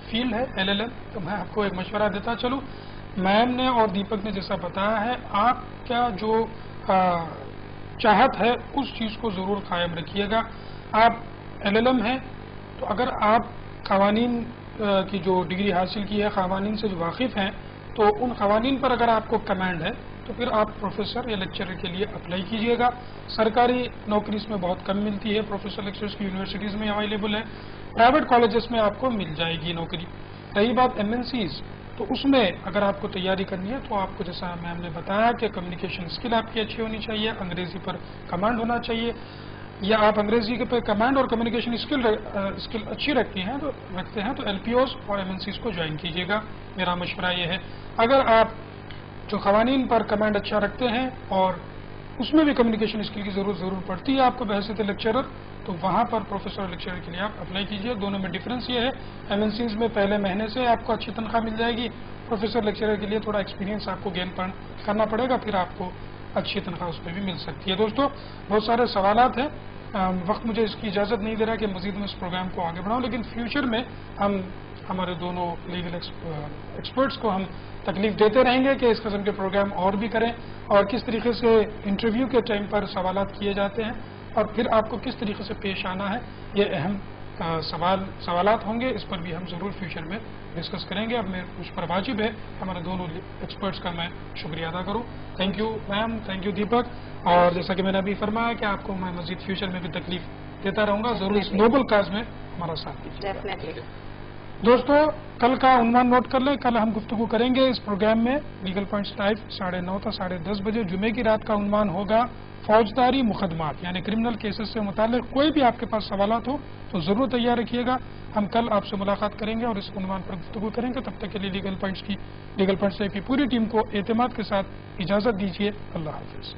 फील्ड है LLM, तो मैं आपको एक मशवरा देता चलूं। मैम ने और दीपक ने जैसा बताया है, आप क्या जो चाहत है उस चीज को जरूर कायम रखिएगा। आप LLM हैं तो अगर आप कवानीन की जो डिग्री हासिल की है, कवानीन से जो वाकिफ हैं, तो उन कवानीन पर अगर आपको कमांड है तो फिर आप प्रोफेसर या लेक्चरर के लिए अप्लाई कीजिएगा। सरकारी नौकरी इसमें बहुत कम मिलती है, प्रोफेसर लेक्चरर्स की यूनिवर्सिटीज में अवेलेबल है, प्राइवेट कॉलेजेस में आपको मिल जाएगी नौकरी। रही बात MNCs, तो उसमें अगर आपको तैयारी करनी है तो आपको, जैसा मैम ने बताया, कि कम्युनिकेशन स्किल आपकी अच्छी होनी चाहिए, अंग्रेजी पर कमांड होना चाहिए, या आप अंग्रेजी के पर कमांड और कम्युनिकेशन स्किल अच्छी रखते हैं तो LPOs और MNCs को ज्वाइन कीजिएगा। मेरा मशवरा ये है। अगर आप जो कवानीन पर कमांड अच्छा रखते हैं और उसमें भी कम्युनिकेशन स्किल की जरूरत पड़ती है आपको बहैसियत लेक्चरर, तो वहां पर प्रोफेसर और लेक्चरर के लिए आप अप्लाई कीजिए। दोनों में डिफरेंस ये है, MNCs में पहले महीने से आपको अच्छी तनख्वाह मिल जाएगी, प्रोफेसर लेक्चरर के लिए थोड़ा एक्सपीरियंस आपको गेन करना पड़ेगा, फिर आपको अच्छी तनख्वाह उस पर भी मिल सकती है। दोस्तों, बहुत सारे सवालात हैं, वक्त मुझे इसकी इजाज़त नहीं दे रहा कि मजीद में इस प्रोग्राम को आगे बढ़ाऊं, लेकिन फ्यूचर में हम हमारे दोनों लीगल एक्सपर्ट्स को हम तकलीफ देते रहेंगे कि इस किस्म के प्रोग्राम और भी करें, और किस तरीके से इंटरव्यू के टाइम पर सवालात किए जाते हैं और फिर आपको किस तरीके से पेश आना है, ये अहम सवालात होंगे। इस पर भी हम ज़रूर फ्यूचर में डिस्कस करेंगे। अब मैं उस पर वाजिब है हमारे दोनों एक्सपर्ट्स का मैं शुक्रिया अदा करूँ। Thank you ma'am, thank you Deepak, और जैसा कि मैंने अभी फरमाया कि आपको मैं मजीद फ्यूचर में भी तकलीफ देता रहूँगा, ज़रूर इस नोबल काज में हमारा साथ दीजिए। दोस्तों, कल का उन्वान नोट कर लें। कल हम गुफ्तगू करेंगे इस प्रोग्राम में लीगल पॉइंट्स लाइव 9:30 से 10:30 बजे। जुमे की रात का उन्वान होगा फौजदारी मुकदमात, यानी क्रिमिनल केसेस से मुताल्लिक कोई भी आपके पास सवालात हो तो जरूर तैयार रखिएगा। हम कल आपसे मुलाकात करेंगे और इस उन्वान पर गुफ्तगू करेंगे। तब तक के लिए लीगल पॉइंट्स लाइव की पूरी टीम को एतमाद के साथ इजाजत दीजिए। अल्लाह हाफिज।